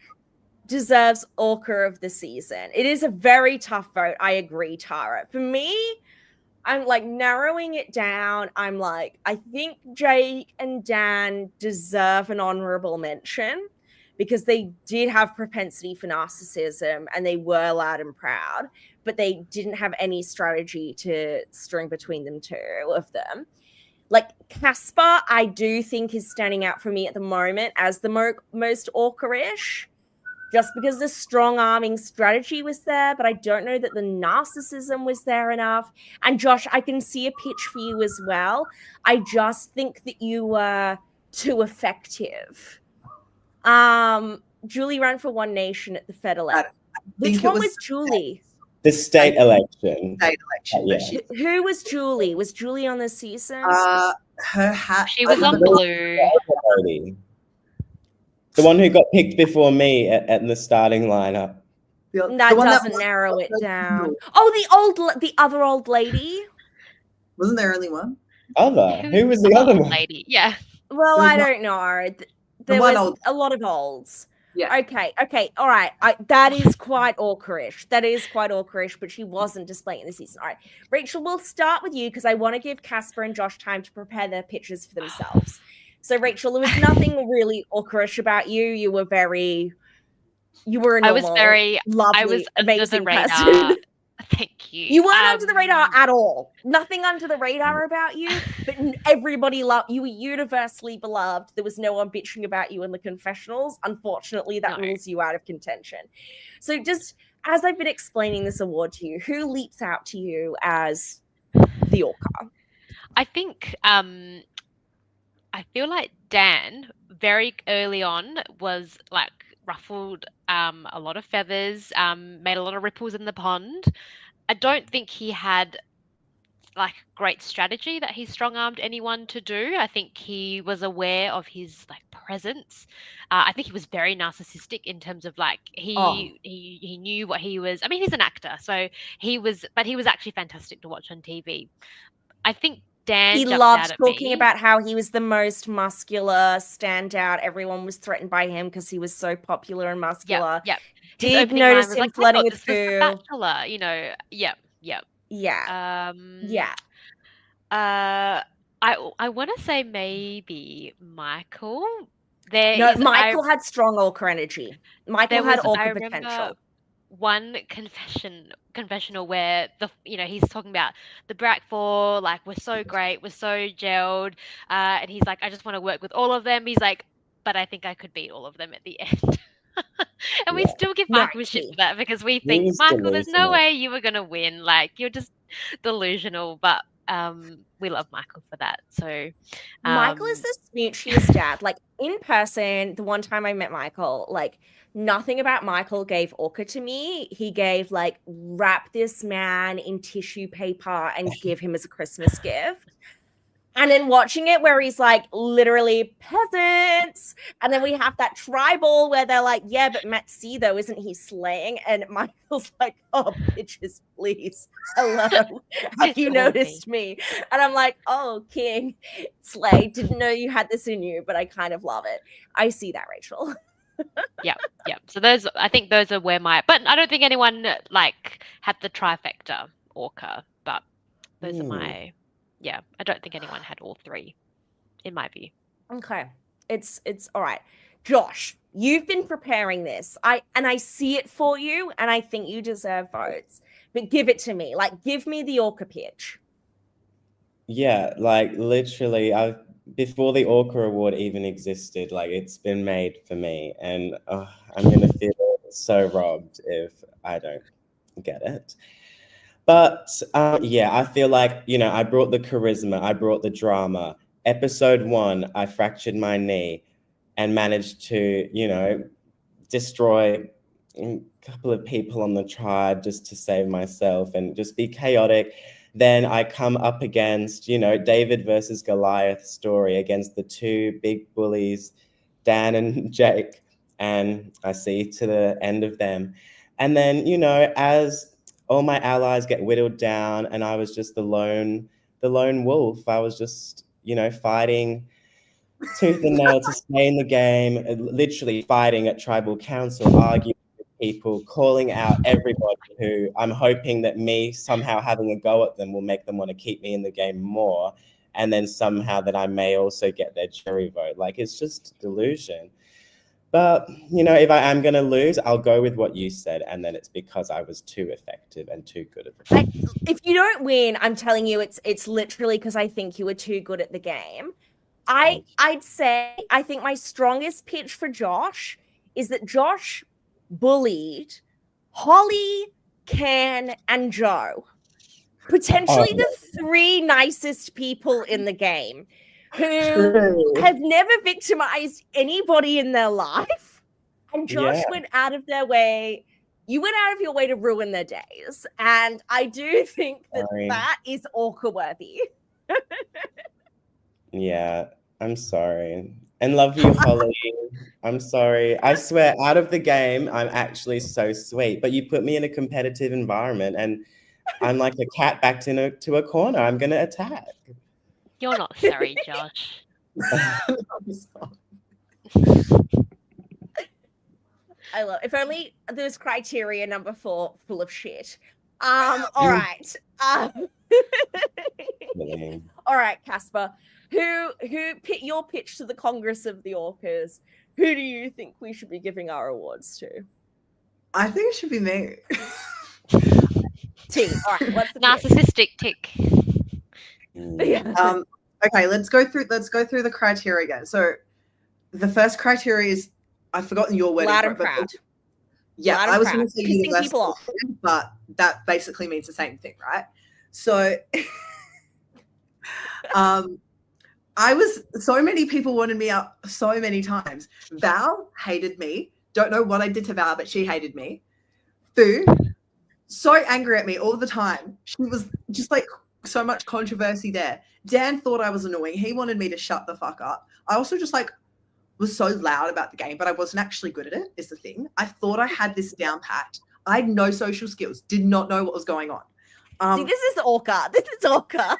deserves ORCA of the season? It is a very tough vote. I agree, Tara. For me, I'm like narrowing it down. I'm like, I think Jake and Dan deserve an honorable mention because they did have propensity for narcissism and they were loud and proud, but they didn't have any strategy to string between them two of them. Like Caspar, I do think is standing out for me at the moment as the most ORCA-ish. Just because the strong arming strategy was there, but I don't know that the narcissism was there enough. And Josh, I can see a pitch for you as well. I just think that you were too effective. Julie ran for One Nation at the Fed election. Which one was Julie? The state election. State election. Yeah. Who was Julie? Was Julie on the season? Her hat. She was on blue. The one who got picked before me at the starting lineup. That doesn't narrow it down. Oh, the other old lady. Wasn't there only one? Who was the other one? Lady? Yeah. Well, I don't know. There was a lot of olds. Yeah. Okay. All right. That is quite ORCA-ish. But she wasn't displaying this season. All right. Rachel, we'll start with you because I want to give Caspar and Josh time to prepare their pitches for themselves. So, Rachel, there was nothing really ORCA-ish about you. You were a normal, lovely, amazing person. Thank you. You weren't under the radar at all. Nothing under the radar about you, but everybody loved you. Were universally beloved. There was no one bitching about you in the confessionals. Unfortunately, that rules you out of contention. So just as I've been explaining this award to you, who leaps out to you as the ORCA? I think I feel like Dan very early on was like ruffled a lot of feathers, made a lot of ripples in the pond. I don't think he had like great strategy that he strong-armed anyone to do. I think he was aware of his like presence. I think he was very narcissistic in terms of like he knew what he was. I mean, he's an actor, so he was actually fantastic to watch on TV. I think Dan loved talking about how he was the most muscular standout. Everyone was threatened by him because he was so popular and muscular. Yep. his did opening line notice was him like, "I flirting thought with this was The Fu. Bachelor," you know. Yep. Yeah. Yeah. I want to say maybe Michael. There No, is Michael had strong Orca energy. Michael had I Orca remember potential. one confessional where he's talking about the Brak Four, like, we're so great, we're so gelled, and he's like, I just want to work with all of them. He's like, but I think I could beat all of them at the end. And we Yeah. still give No, Michael shit for that because we He think, was Michael, there's no delusional. way you were gonna win. Like, you're just delusional. But we love Michael for that. So Michael is the smoochiest dad. Like, in person, the one time I met Michael, like, nothing about Michael gave Orca to me. He gave, like, wrap this man in tissue paper and give him as a Christmas gift. And then watching it where he's like, literally, peasants. And then we have that tribal where they're like, yeah, but Matt C, though, isn't he slaying? And Michael's like, oh, bitches, please. Hello. Have It's you all noticed me? And I'm like, oh, King, slay. Didn't know you had this in you, but I kind of love it. I see that, Rachel. Yep. So I think those are where but I don't think anyone like had the trifecta Orca, but those are my, I don't think anyone had all three, in my view. Okay. It's all right. Josh, you've been preparing this. I see it for you, and I think you deserve votes. But give it to me. Like, give me the Orca pitch. Yeah, like literally, before the ORCA award even existed, like it's been made for me, and I'm gonna feel so robbed if I don't get it. But I feel like, I brought the charisma, I brought the drama. Episode 1, I fractured my knee and managed to, destroy a couple of people on the tribe just to save myself and just be chaotic. Then I come up against, David versus Goliath story against the two big bullies, Dan and Jake, and I see to the end of them. And then, as all my allies get whittled down and I was just the lone wolf, I was just, fighting tooth and nail to stay in the game, literally fighting at tribal council, arguing with people, calling out everybody who I'm hoping that me somehow having a go at them will make them want to keep me in the game more. And then somehow that I may also get their jury vote. Like, it's just delusion. But, if I am going to lose, I'll go with what you said. And then it's because I was too effective and too good at the game. If you don't win, I'm telling you, it's literally because I think you were too good at the game. I'd say, I think my strongest pitch for Josh is that Josh bullied Holly, Can, and Joe. Potentially the 3 nicest people in the game who have never victimized anybody in their life. And Josh went out of their way. You went out of your way to ruin their days. And I do think that is Orca worthy. Yeah, I'm sorry. And love you, Holly. I'm sorry. I swear, out of the game, I'm actually so sweet. But you put me in a competitive environment and I'm like a cat backed into a corner. I'm going to attack. You're not sorry, Josh. I love. If only there was criteria number 4 full of shit. All right. All right, Caspar. Who pit your pitch to the Congress of the Orcas? Who do you think we should be giving our awards to? I think it should be me. T. All right. What's the narcissistic tick? Yeah. Okay, let's go through the criteria again. So the first criteria is, I've forgotten your word. Loud and proud. Yeah, Loud I and was proud. going to say Pissing universal, people off. but that basically means the same thing, right? So so many people wanted me out so many times. Val hated me. Don't know what I did to Val, but she hated me. Fu, so angry at me all the time. She was just like so much controversy there. Dan thought I was annoying. He wanted me to shut the fuck up. I also just was so loud about the game, but I wasn't actually good at it, is the thing. I thought I had this down pat. I had no social skills, did not know what was going on. See, this is ORCA. This is ORCA.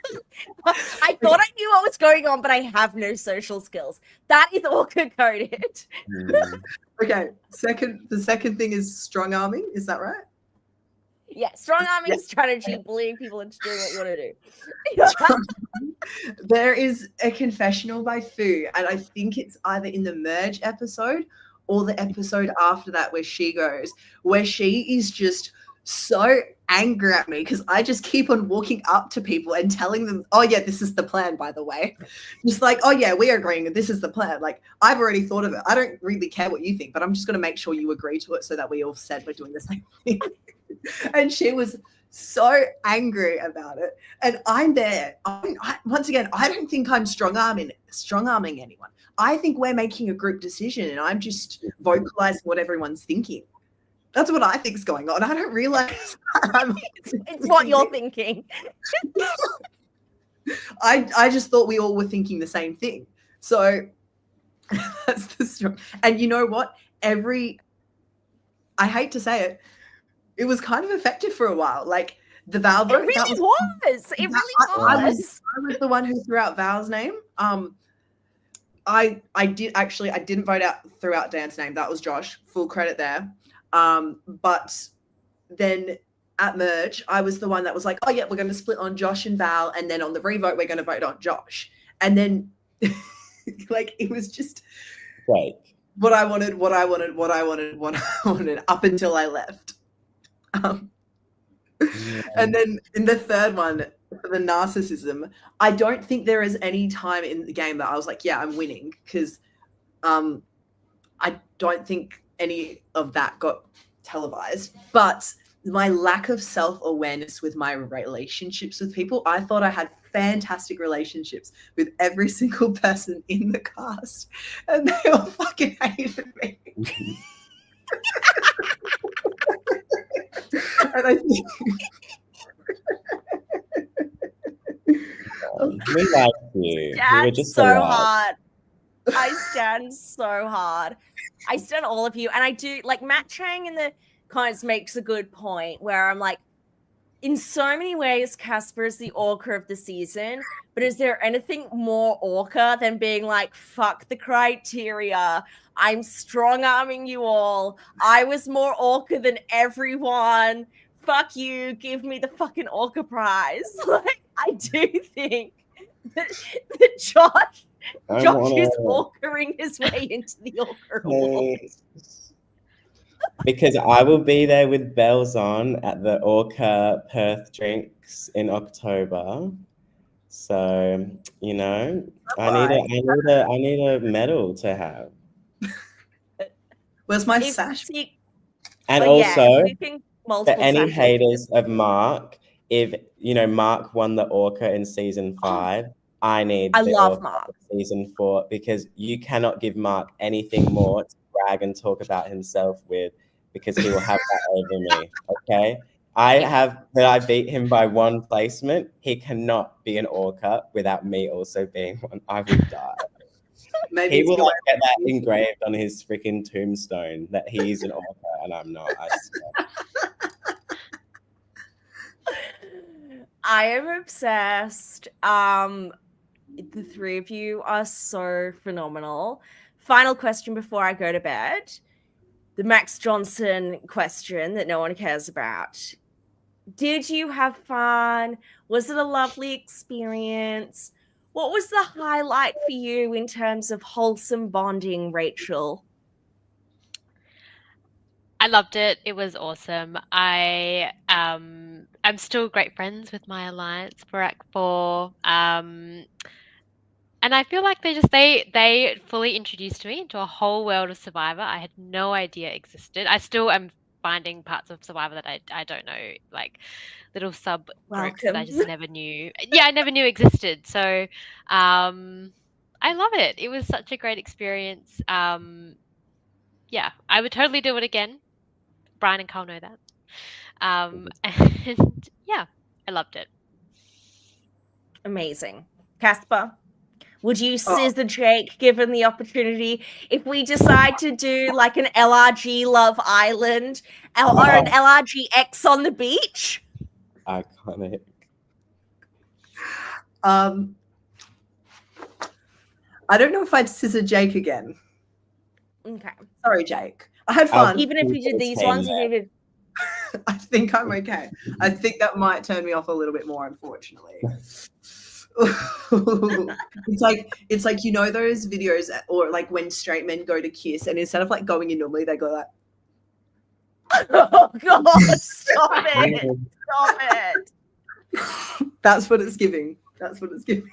I thought I knew what was going on, but I have no social skills. That is ORCA coded. Okay. The second thing is strong arming. Is that right? Yeah, strong arming strategy, bullying people into doing what you want to do. There is a confessional by Fu, and I think it's either in the merge episode or the episode after that where she is just so angry at me because I just keep on walking up to people and telling them, oh yeah, this is the plan, by the way. Just like, oh yeah, we are agreeing that this is the plan. Like, I've already thought of it. I don't really care what you think, but I'm just going to make sure you agree to it so that we all said we're doing the same thing. And she was so angry about it. And I'm there. Once again, I don't think I'm strong arming anyone. I think we're making a group decision and I'm just vocalizing what everyone's thinking. That's what I think is going on. I don't realize it's what you're thinking. I just thought we all were thinking the same thing. So that's the story. And you know what? I hate to say it, it was kind of effective for a while. Like the Val vote. It really was. It really was. I was the one who threw out Val's name. I didn't vote threw out Dan's name. That was Josh. Full credit there. But then at merge, I was the one that was like, oh yeah, we're going to split on Josh and Val, and then on the revote, we're going to vote on Josh. And then like it was just what I wanted up until I left. And then in the third one, for the narcissism, I don't think there is any time in the game that I was like, yeah, I'm winning, because I don't think any of that got televised. But my lack of self-awareness with my relationships with people, I thought I had fantastic relationships with every single person in the cast, and they all fucking hated me. And I think we like you. We were just so hard. I stand so hard. I stand all of you, and I do like Matt Chang in the comments makes a good point where I'm like, in so many ways, Caspar is the ORCA of the season, but is there anything more ORCA than being like, fuck the criteria, I'm strong-arming you all, I was more ORCA than everyone, fuck you, give me the fucking ORCA prize. Like, I do think that Josh is ORCA-ing his way into the ORCA award. Because I will be there with bells on at the ORCA Perth drinks in October. So, you know, I need a medal to have. Where's my sash? And also, for any haters of Mark, if you know Mark won the ORCA in season 5, I love Mark season 4, because you cannot give Mark anything more to brag and talk about himself with, because he will have that over me. Okay, I beat him by 1 placement. He cannot be an ORCA without me also being one. I will die. Maybe he will get that engraved on his freaking tombstone that he's an ORCA and I'm not. I swear. I am obsessed. The 3 of you are so phenomenal. Final question before I go to bed. The Max Johnson question that no one cares about. Did you have fun? Was it a lovely experience? What was the highlight for you in terms of wholesome bonding, Rachel? I loved it. It was awesome. I'm still great friends with my alliance, Barack 4. And I feel like they fully introduced me into a whole world of Survivor I had no idea existed. I still am finding parts of Survivor that I don't know, like little subgroups that I just never knew. Yeah, I never knew existed. So I love it. It was such a great experience. Yeah, I would totally do it again. Brian and Carl know that. And yeah, I loved it. Amazing. Caspar, would you scissor Jake given the opportunity if we decide to do like an LRG Love Island or an LRG X on the beach? Iconic. I don't know if I'd scissor Jake again. Okay. Sorry, Jake. I had fun. Even if you did these ones, you did. I think I'm okay. I think that might turn me off a little bit more, unfortunately. it's like you know those videos or like when straight men go to kiss and instead of like going in normally they go like, Oh God! Stop it! Stop it! That's what it's giving. That's what it's giving.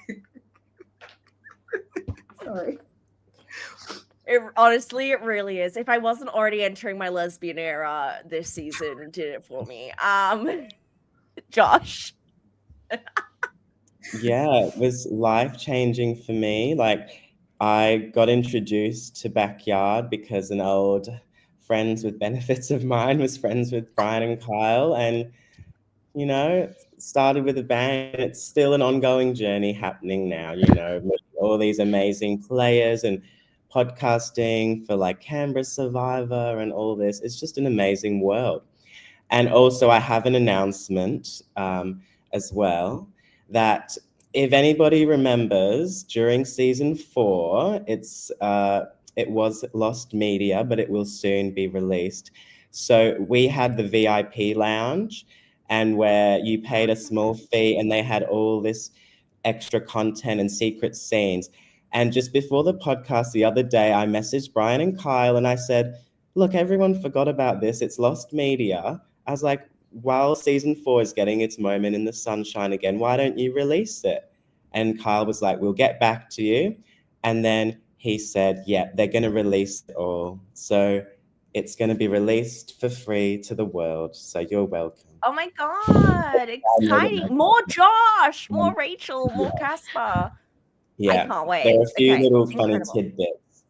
Sorry. Honestly, it really is. If I wasn't already entering my lesbian era, this season did it for me. Josh. Yeah, it was life-changing for me. Like, I got introduced to Backyard because an old friends with benefits of mine was friends with Brian and Kyle, and you know, it started with a bang. It's still an ongoing journey happening now, you know, with all these amazing players and podcasting for like Canberra Survivor and all this. It's just an amazing world. And also I have an announcement as well, that if anybody remembers, during season 4, it was lost media, but it will soon be released. So we had the VIP lounge, and where you paid a small fee and they had all this extra content and secret scenes. And just before the podcast the other day, I messaged Brian and Kyle and I said, look, everyone forgot about this. It's lost media. I was like, while season 4 is getting its moment in the sunshine again, why don't you release it? And Kyle was like, we'll get back to you. And then he said, yeah, they're going to release it all. So it's going to be released for free to the world. So you're welcome. Oh my God, exciting. More Josh, more Rachel, more Caspar. Yeah, I can't wait. There are a few little funny incredible. tidbits.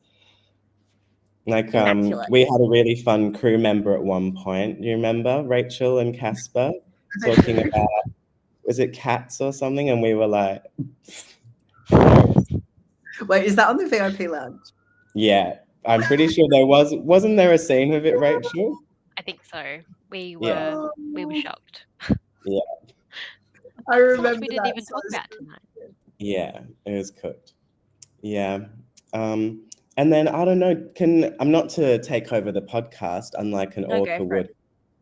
Like, Immaculate. we had a really fun crew member at one point. You remember Rachel and Caspar talking about, was it cats or something? And we were like, wait, is that on the VIP lounge? Yeah, I'm pretty sure there wasn't there a scene of it, Rachel? I think so. We were shocked. Yeah. I remember we didn't that even talk about tonight. Yeah, it was cooked. Yeah. And then I don't know, I'm not to take over the podcast, unlike an ORCA would,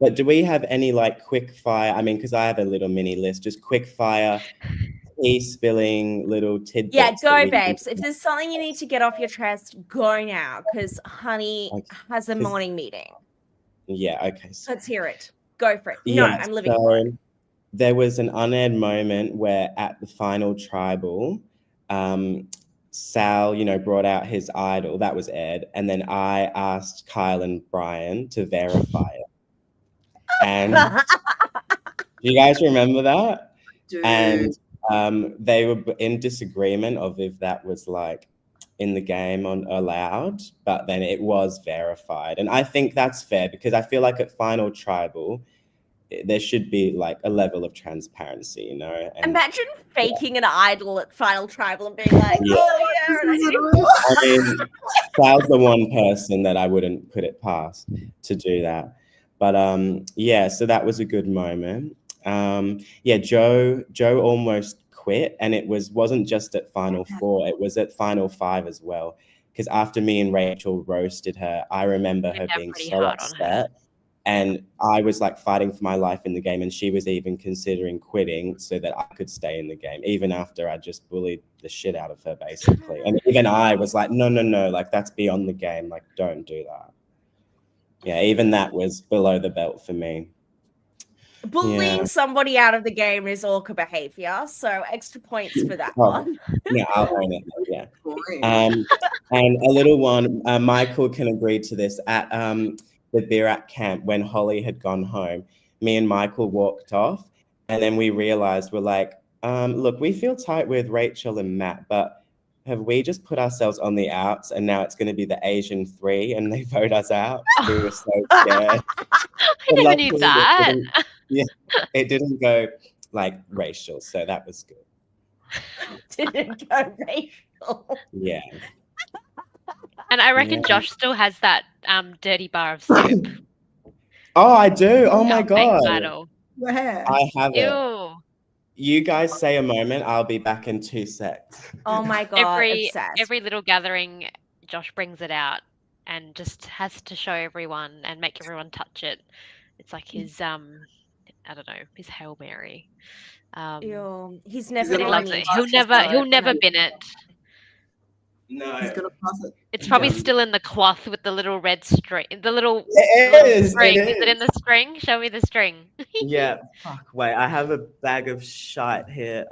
but do we have any like quick fire? I mean, because I have a little mini list, just quick fire, tea spilling little tidbits. Yeah, go, babes. If there's something you need to get off your chest, go now, because Honey has a morning meeting. Yeah, okay. So let's hear it. Go for it. No, Yeah, I'm living for it. There was an unaired moment where at the final tribal, Sal, brought out his idol. That was aired. And then I asked Kyle and Brian to verify it. And do you guys remember that? Dude. And they were in disagreement of if that was like in the game allowed, but then it was verified. And I think that's fair because I feel like at Final Tribal, there should be like a level of transparency, And, imagine faking an idol at Final Tribal and being like, oh yeah. I mean, Sal's the one person that I wouldn't put it past to do that. But so that was a good moment. Joe almost quit, and it wasn't just at Final 4, it was at Final 5 as well. Because after me and Rachel roasted her, I remember her being so upset. And I was like fighting for my life in the game, and she was even considering quitting so that I could stay in the game, even after I just bullied the shit out of her, basically. And even I was like, no, like that's beyond the game, like don't do that. Yeah, even that was below the belt for me. Bullying somebody out of the game is ORCA behavior, so extra points for that one. Yeah, I'll own it. Yeah. And a little one, Michael can agree to this. At the Birak camp, when Holly had gone home, me and Michael walked off, and then we realized we're like, look, we feel tight with Rachel and Matt, but have we just put ourselves on the outs and now it's going to be the Asian 3 and they vote us out? We were so scared. I never knew that. It didn't go like racial, so that was good. Didn't go racial. Yeah. And I reckon Josh still has that dirty bar of soup. Oh, I do. Oh my God. Your hair. I have it. Ew. You guys say a moment. I'll be back in 2 secs. Oh my god, obsessed. Every little gathering, Josh brings it out and just has to show everyone and make everyone touch it. It's like his I don't know, his Hail Mary. Ew, he's He's never gonna He been loves on it. the He'll episode, never and bin it. No, He's gonna pass it. It's probably Yeah. still in the cloth with the little red string. The little It string. is. Is it in the string? Show me the string. Yeah. Fuck. Wait, I have a bag of shite here.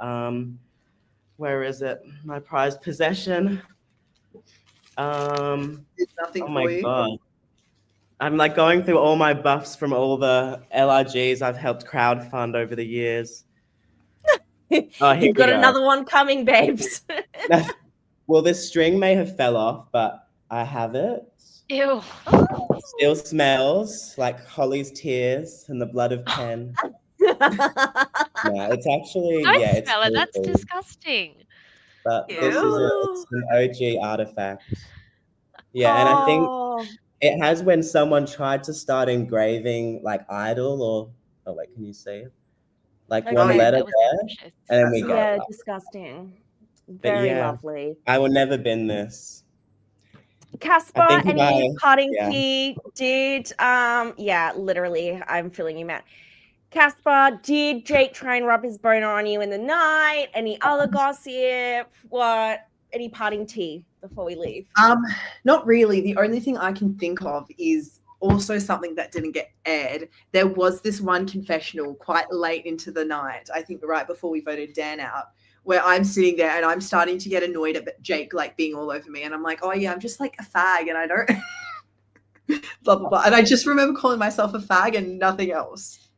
Where is it? My prized possession. Did nothing Oh for my you. god. I'm like going through all my buffs from all the LRGs I've helped crowdfund over the years. Oh, here You've got we go. another one coming, babes. Well, this string may have fell off, but I have it. Ew. Still smells like Holly's tears and the blood of Ken. No, it's actually Don't it's smell it. That's filthy, disgusting. but this is it's an OG artifact. Yeah, and I think Oh, it has when someone tried to start engraving like idol or wait, can you see it? Like one Okay. letter That was there, delicious. and then we go. yeah, up. disgusting. But Very yeah. lovely. I will never bin this. Caspar, I think any parting yeah. tea? Did yeah, literally, I'm feeling you, Matt. Caspar, did Jake try and rub his boner on you in the night? Any other gossip? What? Any parting tea before we leave? Not really. The only thing I can think of is also something that didn't get aired. There was this one confessional quite late into the night, I think right before we voted Dan out, where I'm sitting there and I'm starting to get annoyed at Jake like being all over me, and I'm like, oh yeah, I'm just like a fag and I don't blah blah blah. And I just remember calling myself a fag and nothing else.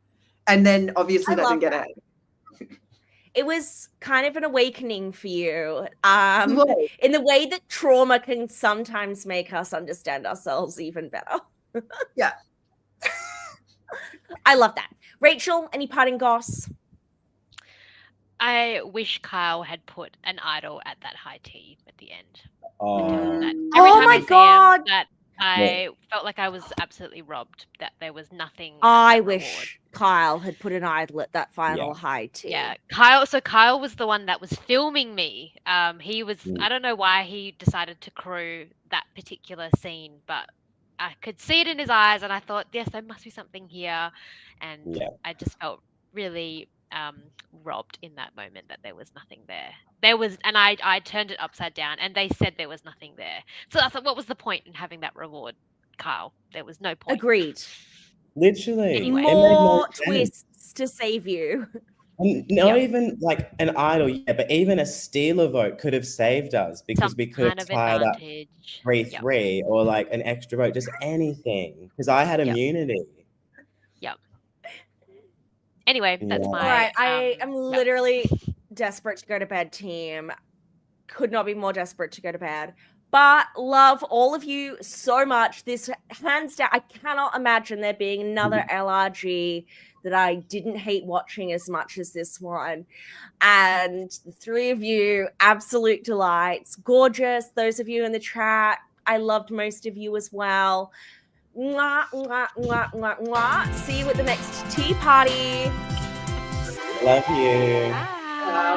And then obviously that didn't get aired. It was kind of an awakening for you, Whoa. in the way that trauma can sometimes make us understand ourselves even better. Yeah. I love that. Rachel, any parting goss? I wish Kyle had put an idol at that high tea at the end. Oh, That Oh time my I see him, God. that I felt like I was absolutely robbed. That there was nothing. at I that wish reward. Kyle had put an idol at that final high tea. Yeah, Kyle. So Kyle was the one that was filming me. He was. Mm. I don't know why he decided to crew that particular scene, but I could see it in his eyes, and I thought, yes, there must be something here, and I just felt really robbed in that moment that there was nothing there. There was, and I turned it upside down, and they said there was nothing there. So I thought, what was the point in having that reward, Kyle? There was no point. Agreed. literally. Anyway. It made no More sense. twists to save you. And not Yeah. even like an idol, but even a stealer vote could have saved us because Some we could kind have of tied up advantage. 3-3 or like an extra vote, just anything. Because I had immunity. Anyway, that's Yeah. my. All right, I am yeah. literally desperate to go to bed, team. Could not be more desperate to go to bed. But love all of you so much. This hands down, I cannot imagine there being another LRG that I didn't hate watching as much as this one. And the three of you, absolute delights. Gorgeous. Those of you in the chat, I loved most of you as well. Mwah, mwah, mwah, mwah, mwah. See you at the next tea party. Love you. Bye.